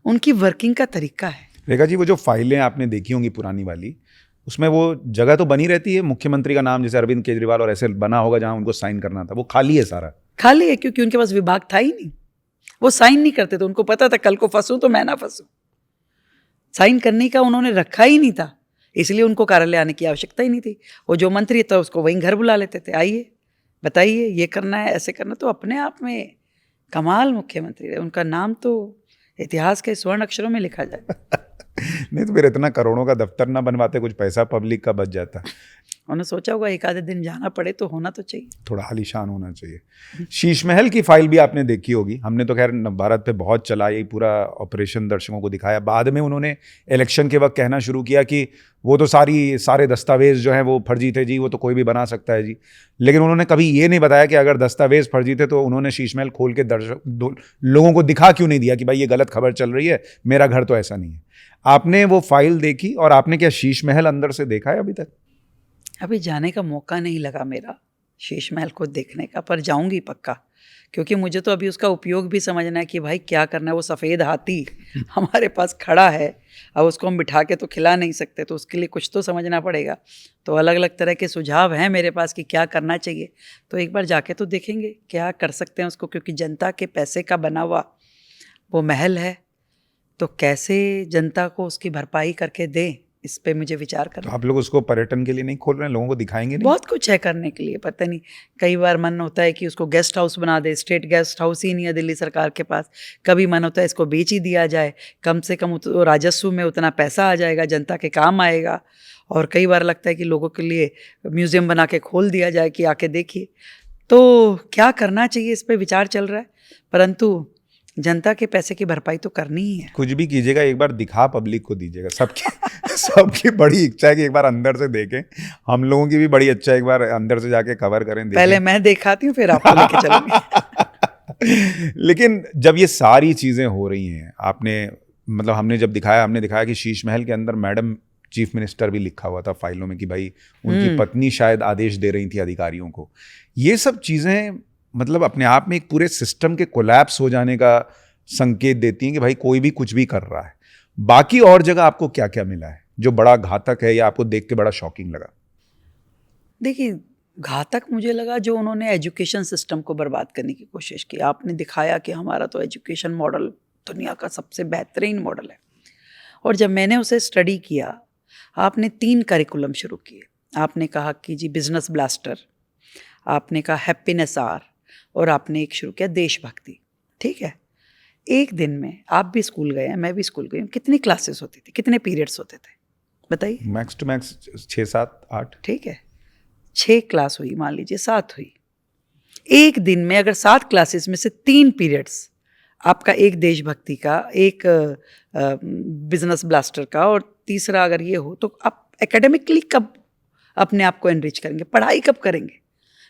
उनकी वर्किंग का तरीका है। रेखा जी, वो जो फाइलें आपने देखी होंगी पुरानी वाली, उसमें वो जगह तो बनी रहती है, मुख्यमंत्री का नाम जैसे अरविंद केजरीवाल और ऐसे बना होगा जहां उनको साइन करना था, वो खाली है सारा? खाली है, क्योंकि उनके पास विभाग था ही नहीं। वो साइन नहीं करते थे, उनको पता था कल को फंसूं तो मैं ना फंसूं। साइन करने का उन्होंने रखा ही नहीं था, इसलिए उनको कार्यालय आने की आवश्यकता ही नहीं थी। वो जो मंत्री था उसको वहीं घर बुला लेते थे, आइए बताइए ये करना है, ऐसे करना। तो अपने आप में कमाल मुख्यमंत्री है, उनका नाम तो इतिहास के स्वर्ण अक्षरों में लिखा जाए। नहीं तो फिर इतना करोड़ों का दफ्तर ना बनवाते, कुछ पैसा पब्लिक का बच जाता। उन्होंने सोचा होगा एक आधे दिन जाना पड़े तो होना तो चाहिए, थोड़ा आलीशान होना चाहिए। शीश महल की फाइल भी आपने देखी होगी, हमने तो खैर भारत पे बहुत चला, यही पूरा ऑपरेशन दर्शकों को दिखाया। बाद में उन्होंने इलेक्शन के वक्त कहना शुरू किया कि वो तो सारे दस्तावेज जो हैं वो फर्जी थे जी, वो तो कोई भी बना सकता है जी। लेकिन उन्होंने कभी ये नहीं बताया कि अगर दस्तावेज फर्जी थे तो उन्होंने शीश महल खोल के लोगों को दिखा क्यों नहीं दिया कि भाई ये गलत खबर चल रही है, मेरा घर तो ऐसा नहीं है। आपने वो फाइल देखी और आपने क्या शीश महल अंदर से देखा है अभी तक? अभी जाने का मौका नहीं लगा मेरा शीश महल को देखने का, पर जाऊंगी पक्का, क्योंकि मुझे तो अभी उसका उपयोग भी समझना है कि भाई क्या करना है। वो सफ़ेद हाथी हमारे पास खड़ा है, अब उसको हम बिठा के तो खिला नहीं सकते, तो उसके लिए कुछ तो समझना पड़ेगा। तो अलग अलग तरह के सुझाव हैं मेरे पास कि क्या करना चाहिए, तो एक बार जाके तो देखेंगे क्या कर सकते हैं उसको, क्योंकि जनता के पैसे का बना हुआ वो महल है, तो कैसे जनता को उसकी भरपाई करके दें, इस पे मुझे विचार करना। तो आप लोग उसको पर्यटन के लिए नहीं खोल रहे हैं, लोगों को दिखाएंगे नहीं? बहुत कुछ है करने के लिए, पता नहीं, कई बार मन होता है कि उसको गेस्ट हाउस बना दे, स्टेट गेस्ट हाउस ही नहीं है दिल्ली सरकार के पास। कभी मन होता है इसको बेच ही दिया जाए, कम से कम राजस्व में उतना पैसा आ जाएगा, जनता के काम आएगा। और कई बार लगता है कि लोगों के लिए म्यूज़ियम बना के खोल दिया जाए कि आके देखिए। तो क्या करना चाहिए इस पर विचार चल रहा है, परंतु जनता के पैसे की भरपाई तो करनी ही है। कुछ भी कीजिएगा एक बार दिखा पब्लिक को दीजिएगा। सबकी बड़ी इच्छा है कि एक बार अंदर से देखें, हम लोगों की भी बड़ी इच्छा है एक बार अंदर से जाके कवर करें, देखें। पहले मैं दिखाती हूँ फिर आपको लेके चलूंगी। लेकिन जब ये सारी चीजें हो रही हैं, आपने मतलब हमने दिखाया कि शीश महल के अंदर मैडम चीफ मिनिस्टर भी लिखा हुआ था फाइलों में कि भाई उनकी पत्नी शायद आदेश दे रही थी अधिकारियों को। ये सब चीज़ें मतलब अपने आप में एक पूरे सिस्टम के कोलैप्स हो जाने का संकेत देती हैं कि भाई कोई भी कुछ भी कर रहा है। बाकी और जगह आपको क्या क्या मिला है जो बड़ा घातक है या आपको देख के बड़ा शॉकिंग लगा? देखिए, घातक मुझे लगा जो उन्होंने एजुकेशन सिस्टम को बर्बाद करने की कोशिश की। आपने दिखाया कि हमारा तो एजुकेशन मॉडल दुनिया का सबसे बेहतरीन मॉडल है, और जब मैंने उसे स्टडी किया, आपने 3 करिकुलम शुरू किए। आपने कहा कि जी बिजनेस ब्लास्टर, आपने कहा हैप्पीनेस आर, और आपने एक शुरू किया देशभक्ति। ठीक है, एक दिन में आप भी स्कूल गए हैं, मैं भी स्कूल गई हूँ, कितनी क्लासेस होती थी, कितने पीरियड्स होते थे बताइए? Max to max 6, 7, 8। ठीक है, 6 क्लास हुई, मान लीजिए 7 हुई। एक दिन में अगर 7 क्लासेस में से 3 पीरियड्स आपका, एक देशभक्ति का, एक बिजनेस ब्लास्टर का, और तीसरा अगर ये हो, तो आप एकेडमिकली कब अपने आप को एनरिच करेंगे? पढ़ाई कब करेंगे?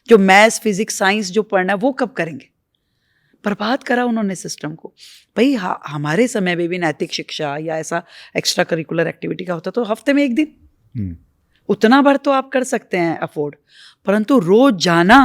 जो मैथ्स, फिजिक्स, साइंस जो पढ़ना है वो कब करेंगे? बर्बाद करा उन्होंने सिस्टम को। भाई हमारे समय में भी नैतिक शिक्षा या ऐसा एक्स्ट्रा करिकुलर एक्टिविटी का होता तो हफ्ते में 1 दिन, उतना भर तो आप कर सकते हैं अफोर्ड, परंतु रोज जाना,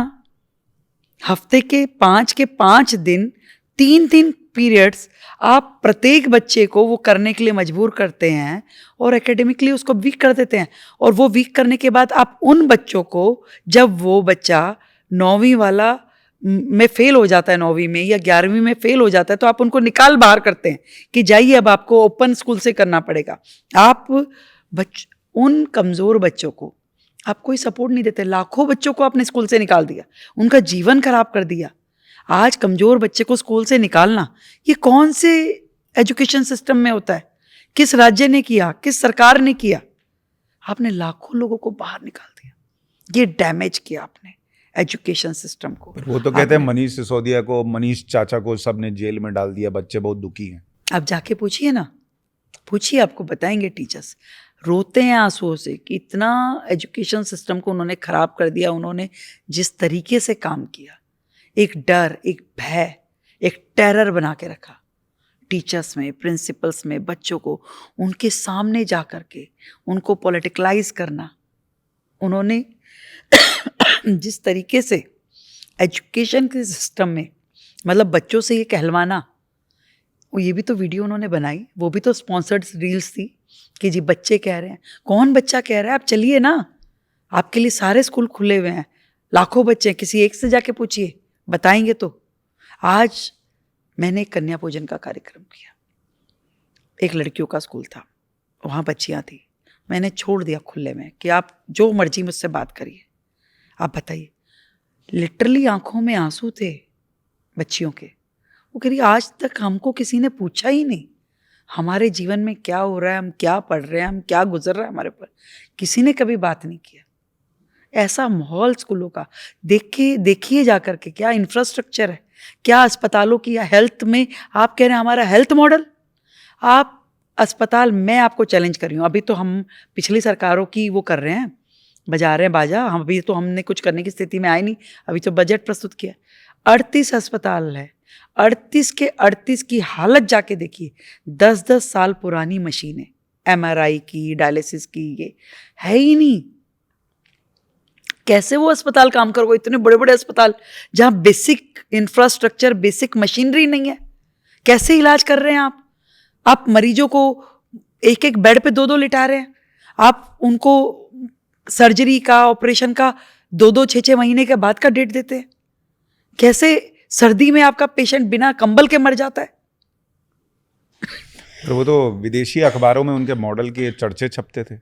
हफ्ते के 5 दिन 3 पीरियड्स आप प्रत्येक बच्चे को वो करने के लिए मजबूर करते हैं और एकेडमिकली उसको वीक कर देते हैं। और वो वीक करने के बाद आप उन बच्चों को, जब वो बच्चा 9वीं वाला में फेल हो जाता है, 9वीं में या 11वीं में फेल हो जाता है, तो आप उनको निकाल बाहर करते हैं कि जाइए अब आपको ओपन स्कूल से करना पड़ेगा। आप उन कमज़ोर बच्चों को आप कोई सपोर्ट नहीं देते। लाखों बच्चों को आपने स्कूल से निकाल दिया, उनका जीवन खराब कर दिया। आज कमज़ोर बच्चे को स्कूल से निकालना, ये कौन से एजुकेशन सिस्टम में होता है? किस राज्य ने किया, किस सरकार ने किया? आपने लाखों लोगों को बाहर निकाल दिया, ये डैमेज किया आपने एजुकेशन सिस्टम को। वो तो कहते हैं मनीष सिसोदिया को, मनीष चाचा को सब ने जेल में डाल दिया, बच्चे बहुत दुखी हैं। आप जाके पूछिए ना, पूछिए, आपको बताएंगे टीचर्स, रोते हैं आंसुओं से कि इतना एजुकेशन सिस्टम को उन्होंने खराब कर दिया। उन्होंने जिस तरीके से काम किया, एक डर, एक भय, एक टेरर बना के रखा टीचर्स में, प्रिंसिपल्स में, बच्चों को उनके सामने जा कर के उनको पॉलिटिकलाइज करना। उन्होंने जिस तरीके से एजुकेशन के सिस्टम में, मतलब बच्चों से ये कहलवाना, ये भी तो वीडियो उन्होंने बनाई, वो भी तो स्पॉन्सर्ड रील्स थी कि जी बच्चे कह रहे हैं। कौन बच्चा कह रहा है? आप चलिए ना, आपके लिए सारे स्कूल खुले हुए हैं, लाखों बच्चे हैं, किसी एक से जाके पूछिए, बताएंगे। तो आज मैंने कन्या पूजन का कार्यक्रम किया, एक लड़कियों का स्कूल था, वहाँ बच्चियाँ थी, मैंने छोड़ दिया खुले में कि आप जो मर्जी मुझसे बात करिए, आप बताइए। लिटरली आंखों में आंसू थे बच्चियों के। वो कह रही आज तक हमको किसी ने पूछा ही नहीं हमारे जीवन में क्या हो रहा है, हम क्या पढ़ रहे हैं, हम क्या गुजर रहा है हमारे पर, किसी ने कभी बात नहीं किया। ऐसा माहौल स्कूलों का देखिए जा करके, क्या इंफ्रास्ट्रक्चर है, क्या अस्पतालों की, या हेल्थ में आप कह रहे हैं हमारा हेल्थ मॉडल। आप अस्पताल, मैं आपको चैलेंज कर रही हूँ, अभी तो हम पिछली सरकारों की वो कर रहे हैं, बजा रहे हैं बाजा, हम अभी तो हमने कुछ करने की स्थिति में आए नहीं, अभी तो बजट प्रस्तुत किया। 38 अस्पताल है, 38 के 38 की हालत जाके देखिए, 10-10 साल पुरानी मशीनें, MRI की, डायलिसिस की, ये है ही नहीं। कैसे वो अस्पताल काम करोगे? इतने बड़े बड़े अस्पताल जहाँ बेसिक इंफ्रास्ट्रक्चर, बेसिक मशीनरी नहीं है, कैसे इलाज कर रहे हैं आप? आप मरीजों को एक एक बेड पे 2-2 लिटा रहे हैं, आप उनको सर्जरी का, ऑपरेशन का 2-2, 6-6 महीने के बाद का डेट देते हैं। कैसे सर्दी में आपका पेशेंट बिना कंबल के मर जाता है? तो वो तो विदेशी अखबारों में उनके मॉडल के चर्चे छपते थे,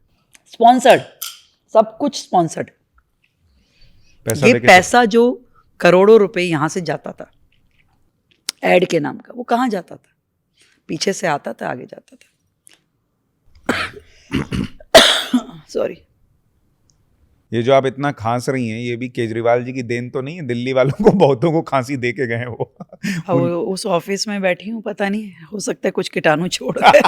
स्पॉन्सर्ड, सब कुछ स्पॉन्सर्ड। ये पैसा जो करोड़ों रुपए यहाँ से जाता था एड के नाम का, वो कहाँ जाता था? पीछे से आता था, आगे जाता था। सॉरी। ये जो आप इतना खांस रही हैं, ये भी केजरीवाल जी की देन तो नहीं है? दिल्ली वालों को बहुतों को खांसी दे के गए वो। उस ऑफिस में बैठी हूँ, पता नहीं, हो सकता है कुछ कीटाणु छोड़ गए।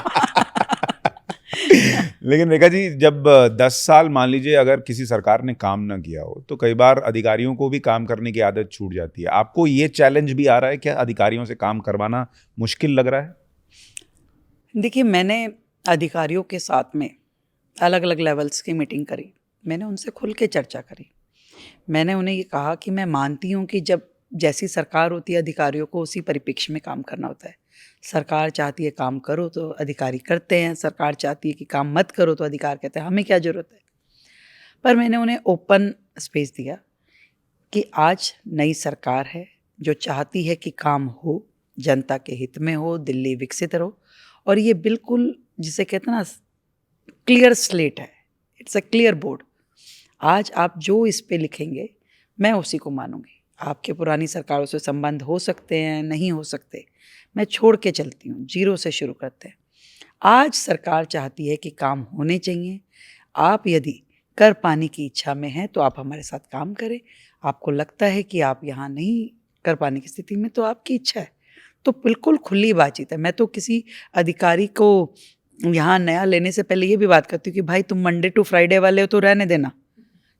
लेकिन रेखा जी, जब 10 साल मान लीजिए अगर किसी सरकार ने काम ना किया हो, तो कई बार अधिकारियों को भी काम करने की आदत छूट जाती है। आपको ये चैलेंज भी आ रहा है क्या, अधिकारियों से काम करवाना मुश्किल लग रहा है? देखिए, मैंने अधिकारियों के साथ में अलग अलग लेवल्स की मीटिंग करी। मैंने उनसे खुल के चर्चा करी। मैंने उन्हें ये कहा कि मैं मानती हूँ कि जब जैसी सरकार होती है, अधिकारियों को उसी परिप्रेक्ष्य में काम करना होता है। सरकार चाहती है काम करो तो अधिकारी करते हैं, सरकार चाहती है कि काम मत करो तो अधिकार कहते हैं हमें क्या ज़रूरत है। पर मैंने उन्हें ओपन स्पेस दिया कि आज नई सरकार है जो चाहती है कि काम हो, जनता के हित में हो, दिल्ली विकसित रहो। और ये बिल्कुल जिसे कहते हैं ना, क्लियर स्लेट है, इट्स अ क्लियर बोर्ड। आज आप जो इस पे लिखेंगे मैं उसी को मानूंगी। आपके पुरानी सरकारों से संबंध हो सकते हैं, नहीं हो सकते, मैं छोड़ के चलती हूँ, जीरो से शुरू करते हैं। आज सरकार चाहती है कि काम होने चाहिए। आप यदि कर पाने की इच्छा में हैं तो आप हमारे साथ काम करें। आपको लगता है कि आप यहाँ नहीं कर पाने की स्थिति में तो आपकी इच्छा है, तो बिल्कुल खुली बातचीत है। मैं तो किसी अधिकारी को यहाँ नया लेने से पहले ये भी बात करती हूँ कि भाई तुम मंडे टू फ्राइडे वाले हो तो रहने देना,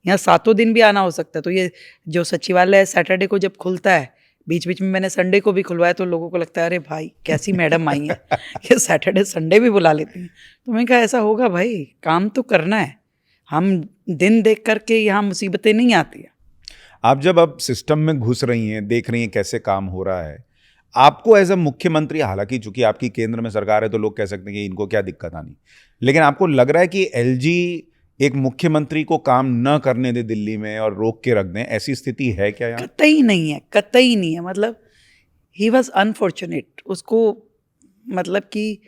यहाँ 7 दिन भी आना हो सकता है। तो ये जो सचिवालय है सैटरडे को जब खुलता है, बीच बीच में मैंने संडे को भी खुलवाया, तो लोगों को लगता है अरे भाई कैसी मैडम आई है, ये सैटरडे संडे भी बुला लेती हैं। तो मैंने कहा ऐसा होगा भाई, काम तो करना है, हम दिन देख करके यहाँ मुसीबतें नहीं आती हैं। आप जब अब सिस्टम में घुस रही हैं, देख रही हैं कैसे काम हो रहा है, आपको एज अ मुख्यमंत्री, हालांकि चूंकि आपकी केंद्र में सरकार है तो लोग कह सकते हैं कि इनको क्या दिक्कत आनी, लेकिन आपको लग रहा है कि एलजी एक मुख्यमंत्री को काम न करने दे दिल्ली में और रोक के रख दें, ऐसी स्थिति है क्या यहाँ? कतई नहीं है, कतई नहीं है। मतलब ही वॉज अनफॉर्चुनेट, उसको मतलब कि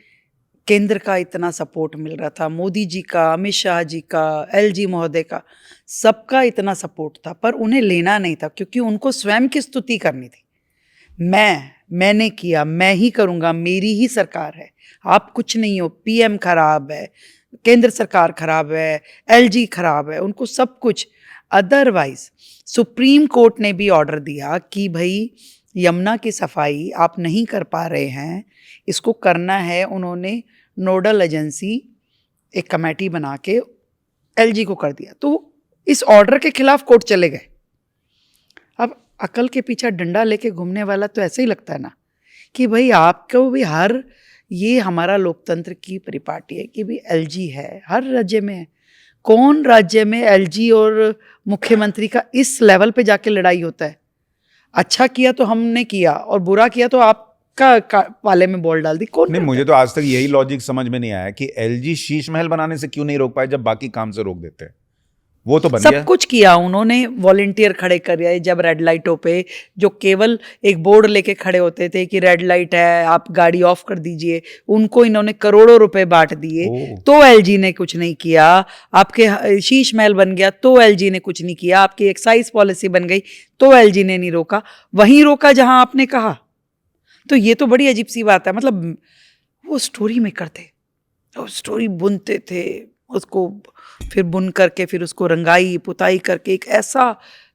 केंद्र का इतना सपोर्ट मिल रहा था, मोदी जी का, अमित शाह जी का, एलजी महोदय का, सबका इतना सपोर्ट था, पर उन्हें लेना नहीं था क्योंकि उनको स्वयं की स्तुति करनी थी। मैंने किया, मैं ही करूँगा, मेरी ही सरकार है, आप कुछ नहीं हो, पीएम खराब है, केंद्र सरकार खराब है, एलजी खराब है, उनको सब कुछ। अदरवाइज सुप्रीम कोर्ट ने भी ऑर्डर दिया कि भाई यमुना की सफाई आप नहीं कर पा रहे हैं, इसको करना है। उन्होंने नोडल एजेंसी एक कमेटी बना के एलजी को कर दिया, तो इस ऑर्डर के खिलाफ कोर्ट चले गए। अब अकल के पीछे डंडा लेके घूमने वाला तो ऐसे ही लगता है ना कि भाई आपको भी हर, ये हमारा लोकतंत्र की परिपाटी है कि भी एलजी है, हर राज्य में है। कौन राज्य में एलजी और मुख्यमंत्री का इस लेवल पे जाके लड़ाई होता है? अच्छा किया तो हमने किया और बुरा किया तो आपका पाले में बॉल डाल दी। कौन नहीं, मुझे तो आज तक यही लॉजिक समझ में नहीं आया कि एलजी शीश महल बनाने से क्यों नहीं रोक पाए जब बाकी काम से रोक देते हैं। वो तो बन सब गया। कुछ किया उन्होंने, वॉलेंटियर खड़े करे जब रेड लाइटों पे, जो केवल एक बोर्ड लेके खड़े होते थे कि रेड लाइट है आप गाड़ी ऑफ कर दीजिए, उनको इन्होंने करोड़ों रुपए बांट दिए तो एलजी ने कुछ नहीं किया। आपके शीश महल बन गया तो एलजी ने कुछ नहीं किया। आपकी एक्साइज पॉलिसी बन गई तो एलजी ने नहीं रोका, वहीं रोका जहां आपने कहा। तो ये तो बड़ी अजीब सी बात है। मतलब वो स्टोरी मेकर थे, वो स्टोरी बुनते थे, उसको फिर बुन करके फिर उसको रंगाई पुताई करके एक ऐसा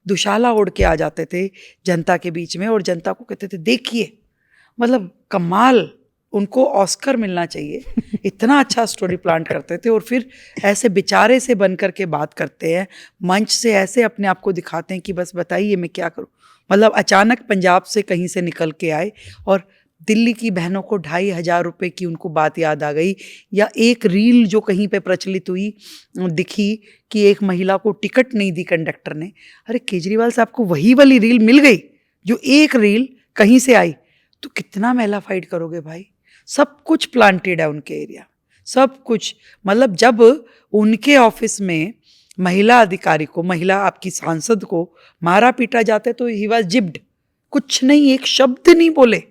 दुशाला ओढ़ के आ जाते थे जनता के बीच में, और जनता को कहते थे देखिए, मतलब कमाल, उनको ऑस्कर मिलना चाहिए। इतना अच्छा स्टोरी प्लांट करते थे और फिर ऐसे बेचारे से बन करके बात करते हैं, मंच से ऐसे अपने आप को दिखाते हैं कि बस बताइए मैं क्या करूं। मतलब अचानक पंजाब से कहीं से निकल के आए और दिल्ली की बहनों को 2,500 रुपए की उनको बात याद आ गई, या एक रील जो कहीं पे प्रचलित हुई दिखी कि एक महिला को टिकट नहीं दी कंडक्टर ने। अरे केजरीवाल साहब को वही वाली रील मिल गई जो एक रील कहीं से आई, तो कितना मेला फाइट करोगे भाई। सब कुछ प्लांटेड है उनके एरिया, सब कुछ। मतलब जब उनके ऑफिस में महिला अधिकारी को, महिला आपकी सांसद को मारा पीटा जाता है तो ही वाज जिब्ड, कुछ नहीं, एक शब्द नहीं बोले।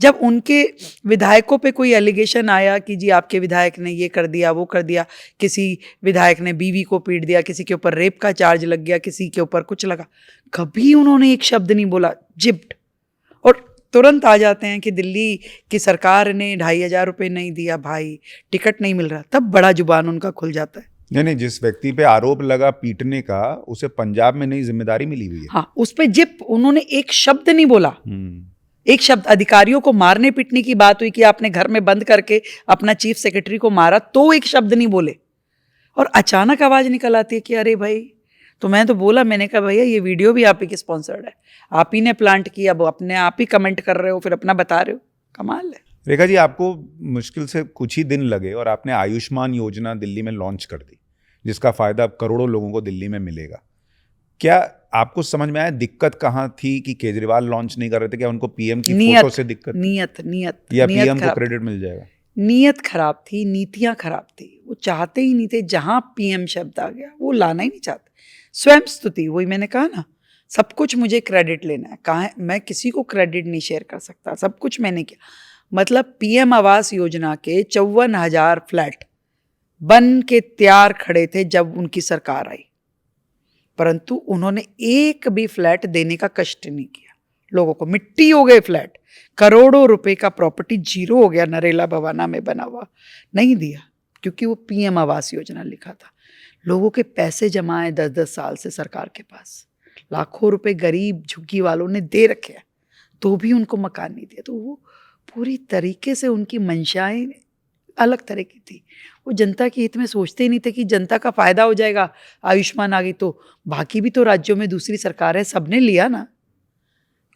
जब उनके विधायकों पे कोई एलिगेशन आया कि जी आपके विधायक ने ये कर दिया वो कर दिया, किसी विधायक ने बीवी को पीट दिया, किसी के ऊपर रेप का चार्ज लग गया, किसी के ऊपर कुछ लगा, कभी उन्होंने एक शब्द नहीं बोला, जिप्ड। और तुरंत आ जाते हैं कि दिल्ली की सरकार ने 2,500 रुपये नहीं दिया भाई, टिकट नहीं मिल रहा, तब बड़ा जुबान उनका खुल जाता है। नहीं, जिस व्यक्ति पे आरोप लगा पीटने का, उसे पंजाब में नई जिम्मेदारी मिली हुई है। हाँ, उस पे जिप, उन्होंने एक शब्द नहीं बोला, एक शब्द। अधिकारियों को मारने पीटने की बात हुई कि आपने घर में बंद करके अपना चीफ सेक्रेटरी को मारा, तो एक शब्द नहीं बोले। और अचानक आवाज निकल आती है कि अरे भाई, तो मैं तो बोला, मैंने कहा भैया ये वीडियो भी आप ही के स्पॉन्सर्ड है, आप ही ने प्लांट किया, अब अपने आप ही कमेंट कर रहे हो, फिर अपना बता रहे हो, कमाल है। रेखा जी, आपको मुश्किल से कुछ ही दिन लगे और आपने आयुष्मान योजना दिल्ली में लॉन्च कर दी, जिसका फायदा करोड़ों लोगों को दिल्ली में मिलेगा। क्या आपको समझ में आया दिक्कत कहाँ थी कि केजरीवाल लॉन्च नहीं कर रहे थे? क्या उनको पीएम की फोटो से दिक्कत थी? नीयत या पीएम को क्रेडिट मिल जाएगा? नीयत खराब थी, नीतियां खराब थी। वो चाहते ही नहीं थे, जहां पीएम शब्द आ गया वो लाना ही नहीं चाहते। स्वयं स्तुति, वही मैंने कहा ना, सब कुछ मुझे क्रेडिट लेना है। कहाँ मैं किसी को क्रेडिट नहीं शेयर कर सकता, सब कुछ मैंने किया। मतलब पीएम आवास योजना के 54,000 फ्लैट बन के तैयार खड़े थे जब उनकी सरकार आई, परंतु उन्होंने एक भी फ्लैट देने का कष्ट नहीं किया। लोगों को मिट्टी हो गए फ्लैट, करोड़ों रुपए का प्रॉपर्टी जीरो हो गया, नरेला भवाना में बना हुआ, नहीं दिया क्योंकि वो पीएम आवास योजना लिखा था। लोगों के पैसे जमा है 10-10 साल से सरकार के पास, लाखों रुपए गरीब झुग्गी वालों ने दे रखे हैं, तो भी उनको मकान नहीं दिया। तो वो पूरी तरीके से उनकी मंशाएं अलग तरह की थी। वो जनता के हित में सोचते ही नहीं थे कि जनता का फायदा हो जाएगा, आयुष्मान आ गई तो। बाकी भी तो राज्यों में दूसरी सरकार है, सबने लिया ना।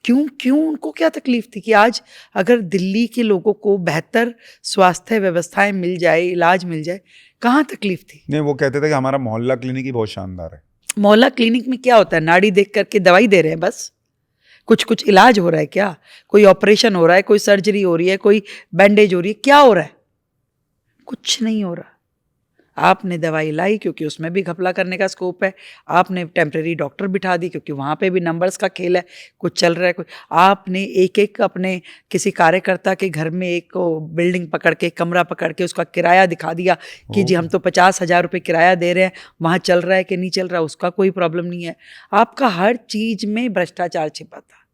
क्यों उनको क्या तकलीफ थी कि आज अगर दिल्ली के लोगों को बेहतर स्वास्थ्य व्यवस्थाएं मिल जाए, इलाज मिल जाए, कहाँ तकलीफ थी? नहीं, वो कहते थे कि हमारा मोहल्ला क्लिनिक ही बहुत शानदार है। मोहल्ला क्लिनिक में क्या होता है? नाड़ी देख करके दवाई दे रहे हैं बस। कुछ इलाज हो रहा है क्या? कोई ऑपरेशन हो रहा है, कोई सर्जरी हो रही है, कोई बैंडेज हो रही है, क्या हो रहा है? कुछ नहीं हो रहा। आपने दवाई लाई क्योंकि उसमें भी घपला करने का स्कोप है, आपने टेम्परेरी डॉक्टर बिठा दी क्योंकि वहाँ पे भी नंबर्स का खेल है, कुछ चल रहा है। कुछ आपने एक अपने किसी कार्यकर्ता के घर में एक बिल्डिंग पकड़ के, कमरा पकड़ के उसका किराया दिखा दिया कि जी हम तो 50,000 रुपये किराया दे रहे हैं, वहाँ चल रहा है कि नहीं चल रहा, उसका कोई प्रॉब्लम नहीं है। आपका हर चीज़ में भ्रष्टाचार छिपा था।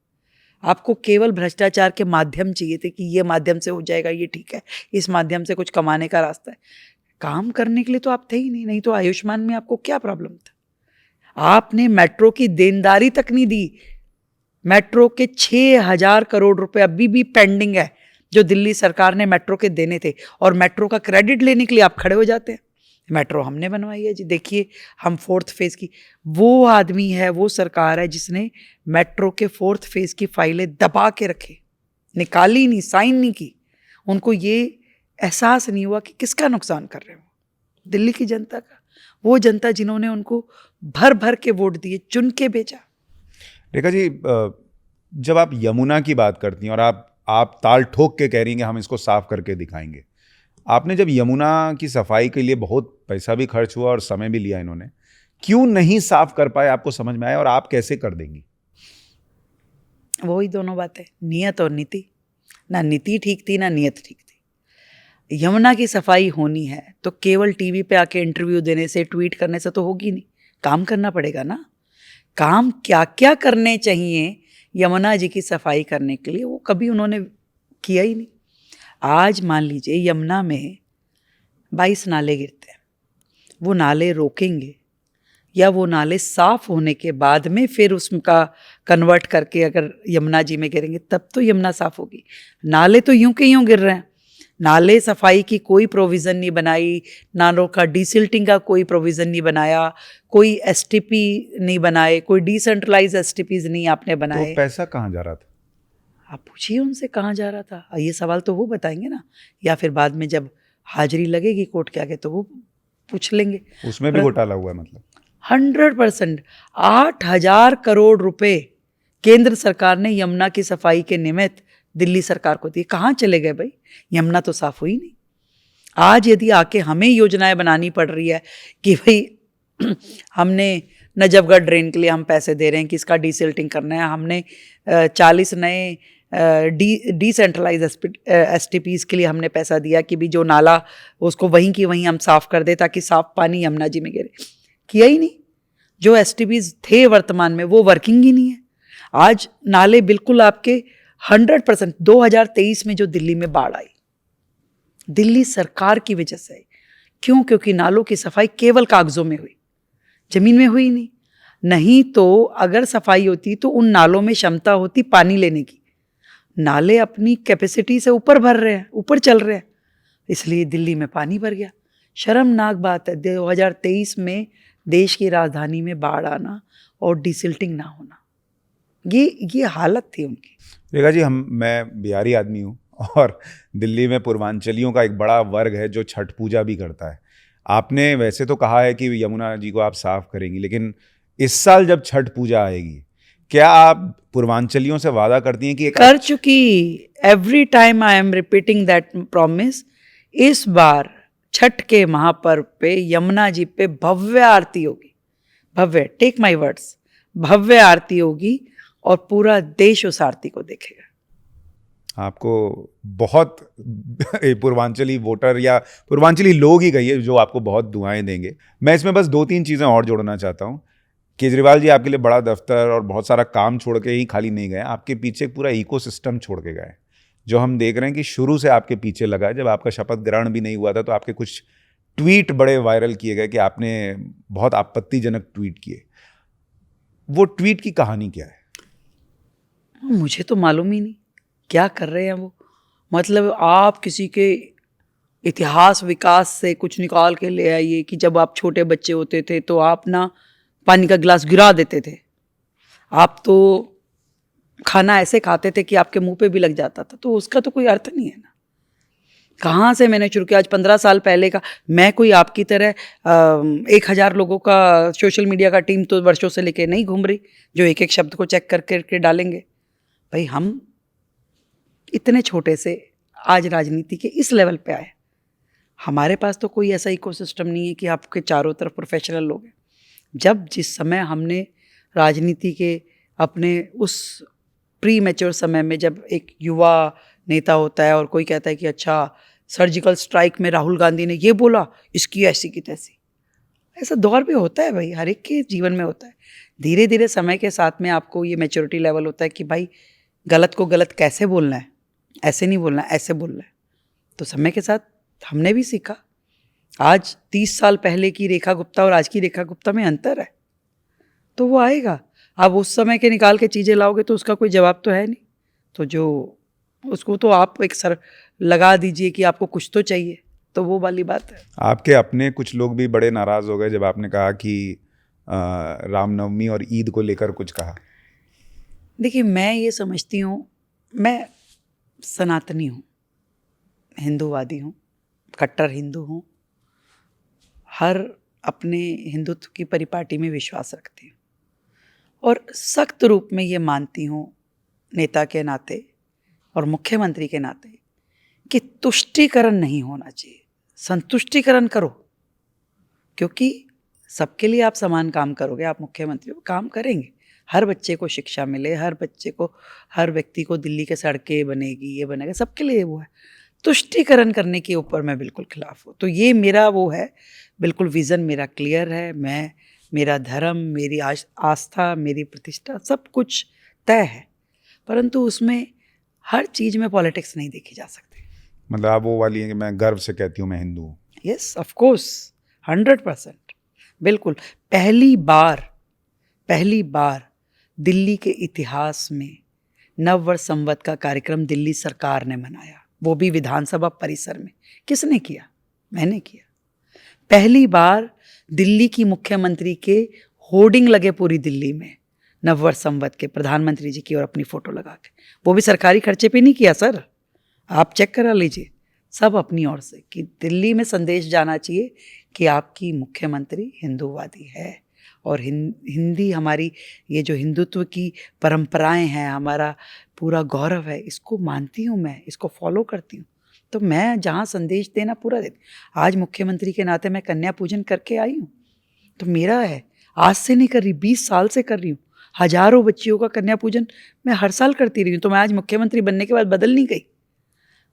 आपको केवल भ्रष्टाचार के माध्यम चाहिए थे कि ये माध्यम से हो जाएगा, ये ठीक है, इस माध्यम से कुछ कमाने का रास्ता है। काम करने के लिए तो आप थे ही नहीं तो आयुष्मान में आपको क्या प्रॉब्लम था? आपने मेट्रो की देनदारी तक नहीं दी। मेट्रो के 6,000 करोड़ रुपए अभी भी पेंडिंग है जो दिल्ली सरकार ने मेट्रो के देने थे, और मेट्रो का क्रेडिट लेने के लिए आप खड़े हो जाते हैं। मेट्रो हमने बनवाई है जी, देखिए हम 4th फेज की। वो आदमी है, वो सरकार है जिसने मेट्रो के 4th फेज की फाइलें दबा के रखी, निकाली नहीं, साइन नहीं की। उनको ये एहसास नहीं हुआ कि किसका नुकसान कर रहे हो, दिल्ली की जनता का। वो जनता जिन्होंने उनको भर भर के वोट दिए, चुन के भेजा। रेखा जी, जब आप यमुना की बात करती हैं और आप ताल ठोक के कह रही हैं कि हम इसको साफ करके दिखाएंगे, आपने जब यमुना की सफाई के लिए बहुत पैसा भी खर्च हुआ और समय भी लिया, इन्होंने क्यों नहीं साफ कर पाए? आपको समझ में आया? और आप कैसे कर देंगी? वही दोनों बातें, नियत और नीति। ना नीति ठीक थी ना नियत ठीक थी। यमुना की सफाई होनी है तो केवल टीवी पे आके इंटरव्यू देने से, ट्वीट करने से तो होगी नहीं, काम करना पड़ेगा ना। काम क्या क्या करने चाहिए यमुना जी की सफाई करने के लिए, वो कभी उन्होंने किया ही नहीं। आज मान लीजिए यमुना में 22 नाले गिरते हैं, वो नाले रोकेंगे या वो नाले साफ होने के बाद में फिर उसका कन्वर्ट करके अगर यमुना जी में गिरेंगे तब तो यमुना साफ होगी। नाले तो यूं के यूं गिर रहे हैं। नाले सफाई की कोई प्रोविज़न नहीं बनाई, नालों का डिसिल्टिंग का कोई प्रोविज़न नहीं बनाया, कोई एसटीपी नहीं बनाए, कोई डिसेंट्रलाइज एसटीपीज नहीं आपने बनाए। तो पैसा कहाँ जा रहा था? आप पूछिए उनसे कहाँ जा रहा था, ये सवाल तो वो बताएंगे ना, या फिर बाद में जब हाजिरी लगेगी कोर्ट के आगे तो वो पूछ लेंगे। उसमें भी घोटाला हुआ है मतलब? 100%। 8,000 करोड़ रुपए केंद्र सरकार ने यमुना की सफाई के निमित्त दिल्ली सरकार को दिए। कहाँ चले गए भाई? यमुना तो साफ हुई नहीं। आज यदि आके हमें योजनाएं बनानी पड़ रही है कि भाई हमने नजफगढ़ ड्रेन के लिए हम पैसे दे रहे हैं कि इसका डिसिल्टिंग करना है, हमने 40 नए डिसेंट्रलाइज एसटीपीज के लिए हमने पैसा दिया कि भी जो नाला उसको वहीं की वहीं हम साफ कर दे ताकि साफ पानी यमुना जी में गिरे, किया ही नहीं। जो एसटीपीज थे वर्तमान में वो वर्किंग ही नहीं है। आज नाले बिल्कुल आपके 100%। 2023 में जो दिल्ली में बाढ़ आई, दिल्ली सरकार की वजह से आई। क्यों? क्योंकि नालों की सफाई केवल कागजों में हुई, जमीन में हुई नहीं तो अगर सफाई होती तो उन नालों में क्षमता होती पानी लेने की। नाले अपनी कैपेसिटी से ऊपर भर रहे हैं, ऊपर चल रहे हैं, इसलिए दिल्ली में पानी भर गया। शर्मनाक बात है 2023 में देश की राजधानी में बाढ़ आना और डिसिल्टिंग ना होना। ये हालत थी उनकी। रेखा जी, मैं बिहारी आदमी हूँ और दिल्ली में पूर्वांचलियों का एक बड़ा वर्ग है जो छठ पूजा भी करता है। आपने वैसे तो कहा है कि यमुना जी को आप साफ करेंगी, लेकिन इस साल जब छठ पूजा आएगी, क्या आप पूर्वांचलियों से वादा करती हैं कि एक कर चुकी। Every time I am repeating that promise. इस बार छठ के महापर्व पे यमुना जी पे भव्य आरती होगी, भव्य, टेक माय वर्ड्स, भव्य आरती होगी और पूरा देश उस आरती को देखेगा। आपको बहुत पूर्वांचली वोटर या पूर्वांचली लोग ही कहिए जो आपको बहुत दुआएं देंगे। मैं इसमें बस 2-3 चीज़ें और जोड़ना चाहता हूँ। केजरीवाल जी आपके लिए बड़ा दफ्तर और बहुत सारा काम छोड़ के ही खाली नहीं गए, आपके पीछे एक पूरा इकोसिस्टम छोड़ के गए, जो हम देख रहे हैं कि शुरू से आपके पीछे लगा है। जब आपका शपथ ग्रहण भी नहीं हुआ था तो आपके कुछ ट्वीट बड़े वायरल किए गए कि आपने बहुत आपत्तिजनक ट्वीट किए। वो ट्वीट की कहानी क्या है? मुझे तो मालूम ही नहीं क्या कर रहे हैं वो। मतलब आप किसी के इतिहास विकास से कुछ निकाल के ले आइए कि जब आप छोटे बच्चे होते थे तो आप ना पानी का गिलास गिरा देते थे, आप तो खाना ऐसे खाते थे कि आपके मुंह पे भी लग जाता था, तो उसका तो कोई अर्थ नहीं है ना। कहाँ से मैंने शुरू किया? आज 15 साल पहले का। मैं कोई आपकी तरह 1000 लोगों का सोशल मीडिया का टीम तो वर्षों से लेके नहीं घूम रही जो एक एक शब्द को चेक करके डालेंगे। भाई हम इतने छोटे से आज राजनीति के इस लेवल पे आए, हमारे पास तो कोई ऐसा इकोसिस्टम नहीं है कि आपके चारों तरफ प्रोफेशनल लोग हैं। जब जिस समय हमने राजनीति के अपने उस प्री मैच्योर समय में, जब एक युवा नेता होता है और कोई कहता है कि अच्छा सर्जिकल स्ट्राइक में राहुल गांधी ने ये बोला, इसकी ऐसी की तैसी, ऐसा दौर भी होता है भाई, हर एक के जीवन में होता है। धीरे धीरे समय के साथ में आपको ये मैच्योरिटी लेवल होता है कि भाई गलत को गलत कैसे बोलना है, ऐसे नहीं बोलना, ऐसे बोलना है। तो समय के साथ हमने भी सीखा। आज 30 साल पहले की रेखा गुप्ता और आज की रेखा गुप्ता में अंतर है, तो वो आएगा। आप उस समय के निकाल के चीज़ें लाओगे तो उसका कोई जवाब तो है नहीं। तो जो उसको तो आप एक सर लगा दीजिए कि आपको कुछ तो चाहिए, तो वो वाली बात है। आपके अपने कुछ लोग भी बड़े नाराज़ हो गए जब आपने कहा कि रामनवमी और ईद को लेकर कुछ कहा। देखिए, मैं ये समझती हूँ, मैं सनातनी हूँ, हिंदूवादी हूँ, कट्टर हिंदू हूँ, हर अपने हिंदुत्व की परिपाटी में विश्वास रखती हूँ और सख्त रूप में ये मानती हूँ नेता के नाते और मुख्यमंत्री के नाते कि तुष्टीकरण नहीं होना चाहिए, संतुष्टीकरण करो। क्योंकि सबके लिए आप समान काम करोगे, आप मुख्यमंत्री हो, काम करेंगे, हर बच्चे को शिक्षा मिले, हर बच्चे को, हर व्यक्ति को दिल्ली के सड़कें बनेगी, ये बनेगा, सबके लिए वो है। तुष्टीकरण करने के ऊपर मैं बिल्कुल खिलाफ हूँ। तो ये मेरा वो है, बिल्कुल विज़न मेरा क्लियर है। मैं, मेरा धर्म, मेरी आस्था, मेरी प्रतिष्ठा, सब कुछ तय है, परंतु उसमें हर चीज़ में पॉलिटिक्स नहीं देखी जा सकती। मतलब आप वो वाली है कि मैं गर्व से कहती हूँ मैं हिंदू हूँ। यस, ऑफ कोर्स, 100%, बिल्कुल। पहली बार दिल्ली के इतिहास में नव वर्ष संवत का कार्यक्रम दिल्ली सरकार ने मनाया, वो भी विधानसभा परिसर में। किसने किया? मैंने किया। पहली बार दिल्ली की मुख्यमंत्री के होर्डिंग लगे पूरी दिल्ली में नव वर्ष संवत के, प्रधानमंत्री जी की और अपनी फोटो लगा के। वो भी सरकारी खर्चे पे नहीं किया सर, आप चेक करा लीजिए, सब अपनी ओर से, कि दिल्ली में संदेश जाना चाहिए कि आपकी मुख्यमंत्री हिंदूवादी है और हिंदी, हमारी ये जो हिंदुत्व की परंपराएं हैं, हमारा पूरा गौरव है, इसको मानती हूँ मैं, इसको फॉलो करती हूँ। तो मैं जहाँ संदेश देना पूरा देती। आज मुख्यमंत्री के नाते मैं कन्या पूजन करके आई हूँ, तो मेरा है, आज से नहीं कर रही, 20 साल से कर रही हूँ। हजारों बच्चियों का कन्या पूजन मैं हर साल करती रही हूँ। तो मैं आज मुख्यमंत्री बनने के बाद बदल नहीं गई।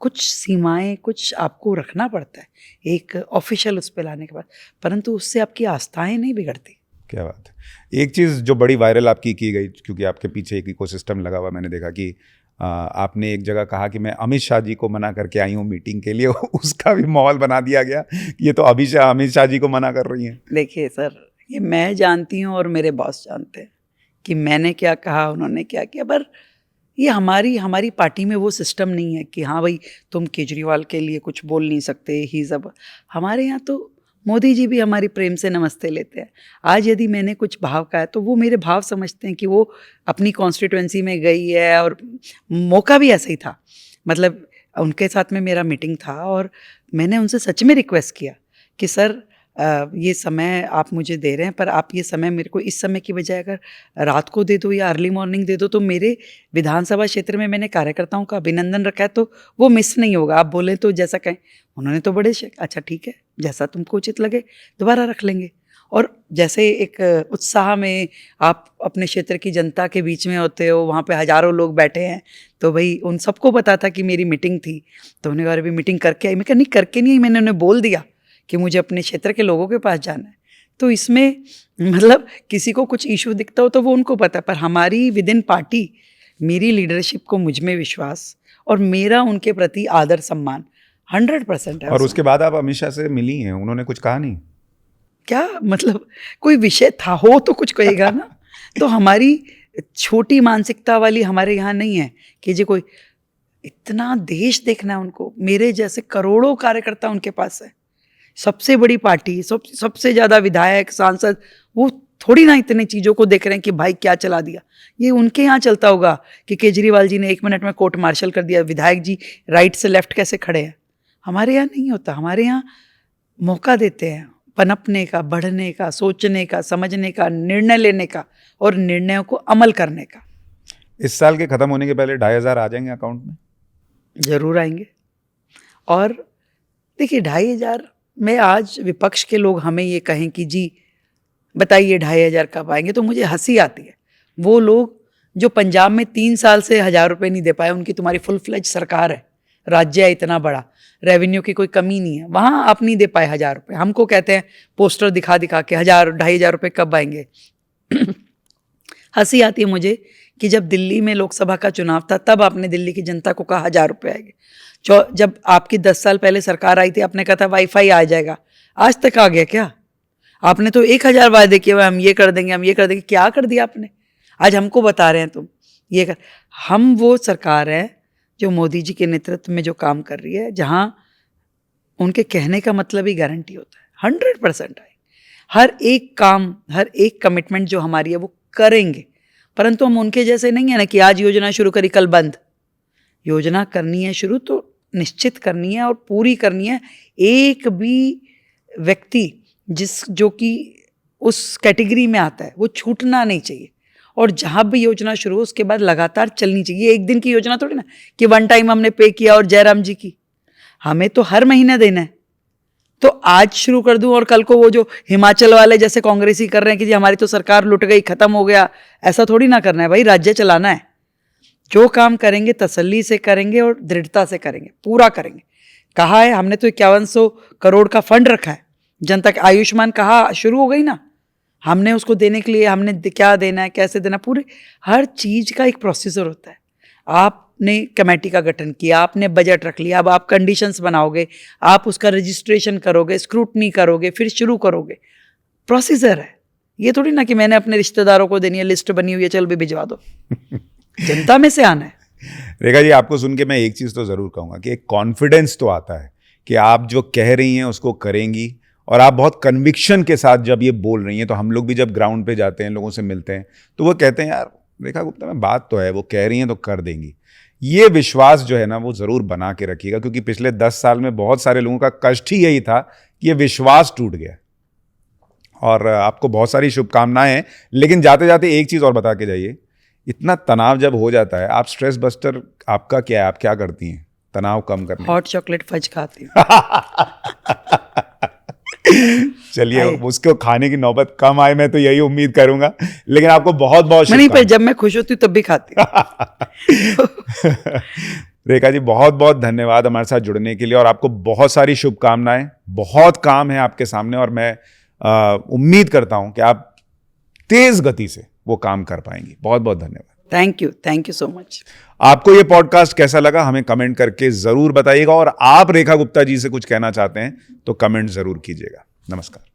कुछ सीमाएं, कुछ आपको रखना पड़ता है एक ऑफिशियल उस पर लाने के बाद, परंतु उससे आपकी आस्थाएं नहीं बिगड़ती। क्या बात है। एक चीज़ जो बड़ी वायरल आपकी की गई, क्योंकि आपके पीछे एक इकोसिस्टम लगा हुआ, मैंने देखा कि आपने एक जगह कहा कि मैं अमित शाह जी को मना करके आई हूँ मीटिंग के लिए। उसका भी माहौल बना दिया गया कि ये तो अमित शाह जी को मना कर रही हैं। देखिए सर, ये मैं जानती हूँ और मेरे बॉस जानते हैं कि मैंने क्या कहा, उन्होंने क्या किया, पर ये हमारी पार्टी में वो सिस्टम नहीं है कि हाँ भाई तुम केजरीवाल के लिए कुछ बोल नहीं सकते, ही सब। हमारे यहाँ तो मोदी जी भी हमारी प्रेम से नमस्ते लेते हैं। आज यदि मैंने कुछ भाव कहा है तो वो मेरे भाव समझते हैं कि वो अपनी कॉन्स्टिट्यूएंसी में गई है, और मौका भी ऐसा ही था। मतलब उनके साथ में मेरा मीटिंग था और मैंने उनसे सच में रिक्वेस्ट किया कि सर ये समय आप मुझे दे रहे हैं, पर आप ये समय मेरे को इस समय की बजाय अगर रात को दे दो या अर्ली मॉर्निंग दे दो तो मेरे विधानसभा क्षेत्र में मैंने कार्यकर्ताओं का अभिनंदन रखा है तो वो मिस नहीं होगा। आप बोलें तो जैसा कहें। उन्होंने तो बड़े अच्छा ठीक है, जैसा तुमको उचित लगे दोबारा रख लेंगे। और जैसे एक उत्साह में आप अपने क्षेत्र की जनता के बीच में होते हो, वहाँ पे हज़ारों लोग बैठे हैं, तो भाई उन सबको पता था कि मेरी मीटिंग थी। तो उन्होंने कहा अभी मीटिंग करके आई। मैं कहा नहीं करके नहीं आई, मैंने उन्हें बोल दिया कि मुझे अपने क्षेत्र के लोगों के पास जाना है। तो इसमें मतलब किसी को कुछ इशू दिखता हो तो वो उनको पता है, पर हमारी विद इन पार्टी मेरी लीडरशिप को मुझ में विश्वास और मेरा उनके प्रति आदर सम्मान 100% है। और उसके बाद आप अमित शाह से मिली हैं, उन्होंने कुछ कहा नहीं? क्या मतलब कोई विषय था हो तो कुछ कहेगा ना। तो हमारी छोटी मानसिकता वाली हमारे यहाँ नहीं है कि जी कोई इतना देश देखना है उनको। मेरे जैसे करोड़ों कार्यकर्ता उनके पास है, सबसे बड़ी पार्टी, सबसे ज़्यादा विधायक सांसद, वो थोड़ी ना इतनी चीज़ों को देख रहे हैं कि भाई क्या चला दिया। ये उनके यहाँ चलता होगा कि केजरीवाल जी ने 1 मिनट में कोर्ट मार्शल कर दिया, विधायक जी राइट से लेफ्ट कैसे खड़े हैं। हमारे यहाँ नहीं होता। हमारे यहाँ मौका देते हैं पनपने का, बढ़ने का, सोचने का, समझने का, निर्णय लेने का और निर्णयों को अमल करने का। इस साल के ख़त्म होने के पहले 2,500 आ जाएंगे अकाउंट में? ज़रूर आएंगे। और देखिए 2,500 में आज विपक्ष के लोग हमें ये कहें कि जी बताइए 2,500 कब आएंगे, तो मुझे हंसी आती है। वो लोग जो पंजाब में 3 साल से 1,000 रुपये नहीं दे पाए, उनकी तुम्हारी फुल फ्लेज सरकार है, राज्य है इतना बड़ा, रेवेन्यू की कोई कमी नहीं है, वहाँ आप नहीं दे पाए 1,000 रुपये। हमको कहते हैं पोस्टर दिखा दिखा के 1,000-2,500 रुपये कब आएंगे। हंसी आती है मुझे कि जब दिल्ली में लोकसभा का चुनाव था तब आपने दिल्ली की जनता को कहा 1,000 रुपये आएंगे। जब आपकी 10 साल पहले सरकार आई थी आपने कहा था वाईफाई आ जाएगा। आज तक आ गया क्या? आपने तो 1,000 वादे किए, हम ये कर देंगे, हम ये कर देंगे। क्या कर दिया आपने? आज हमको बता रहे हैं तुम ये कर। हम वो सरकार है जो मोदी जी के नेतृत्व में जो काम कर रही है, जहाँ उनके कहने का मतलब ही गारंटी होता है। 100% आए। हर एक काम, हर एक कमिटमेंट जो हमारी है वो करेंगे, परंतु हम उनके जैसे नहीं है ना कि आज योजना शुरू करी कल बंद। योजना करनी है शुरू तो निश्चित करनी है और पूरी करनी है। एक भी व्यक्ति जो कि उस कैटेगरी में आता है वो छूटना नहीं चाहिए। और जहाँ भी योजना शुरू हो उसके बाद लगातार चलनी चाहिए। एक दिन की योजना थोड़ी ना कि 1 टाइम हमने पे किया और जयराम जी की। हमें तो हर महीने देना है। तो आज शुरू कर दूं और कल को वो जो हिमाचल वाले जैसे कांग्रेसी कर रहे हैं कि जी हमारी तो सरकार लुट गई, खत्म हो गया, ऐसा थोड़ी ना करना है भाई। राज्य चलाना है। जो काम करेंगे तसल्ली से करेंगे और दृढ़ता से करेंगे, पूरा करेंगे। कहा है हमने तो 5100 करोड़ का फंड रखा है जनता के। आयुष्मान कहा शुरू हो गई ना, हमने उसको देने के लिए हमने क्या देना है, कैसे देना, पूरे हर चीज़ का एक प्रोसीजर होता है। आपने कमेटी का गठन किया, आपने बजट रख लिया, अब आप कंडीशंस बनाओगे, आप उसका रजिस्ट्रेशन करोगे, स्क्रूटनी करोगे, फिर शुरू करोगे। प्रोसीजर है ये, थोड़ी ना कि मैंने अपने रिश्तेदारों को देनी है, लिस्ट बनी हुई है चल भी भिजवा दो। जनता में से आना है। रेखा जी, आपको सुन के मैं एक चीज़ तो ज़रूर कहूँगा कि एक कॉन्फिडेंस तो आता है कि आप जो कह रही हैं उसको करेंगी, और आप बहुत कन्विक्शन के साथ जब ये बोल रही हैं। तो हम लोग भी जब ग्राउंड पे जाते हैं, लोगों से मिलते हैं, तो वो कहते हैं यार रेखा गुप्ता में बात तो है, वो कह रही हैं तो कर देंगी। ये विश्वास जो है ना वो ज़रूर बना के रखिएगा, क्योंकि पिछले 10 साल में बहुत सारे लोगों का कष्ट ही यही था कि ये विश्वास टूट गया। और आपको बहुत सारी शुभकामनाएं। लेकिन जाते जाते एक चीज़ और बता के जाइए, इतना तनाव जब हो जाता है, आप स्ट्रेस बस्टर आपका क्या है, आप क्या करती हैं तनाव कम करने? हॉट चॉकलेट फज खाती हूँ। चलिए, उसको खाने की नौबत कम आए, मैं तो यही उम्मीद करूंगा। लेकिन आपको बहुत बहुत नहीं, पर जब मैं खुश होती हूँ तब भी खाती हूँ। रेखा जी, बहुत बहुत धन्यवाद हमारे साथ जुड़ने के लिए, और आपको बहुत सारी शुभकामनाएं। बहुत काम है आपके सामने, और मैं उम्मीद करता हूं कि आप तेज गति से वो काम कर पाएंगी। बहुत बहुत धन्यवाद। Thank you so much. आपको ये पॉडकास्ट कैसा लगा हमें कमेंट करके जरूर बताइएगा, और आप रेखा गुप्ता जी से कुछ कहना चाहते हैं तो कमेंट जरूर कीजिएगा। नमस्कार।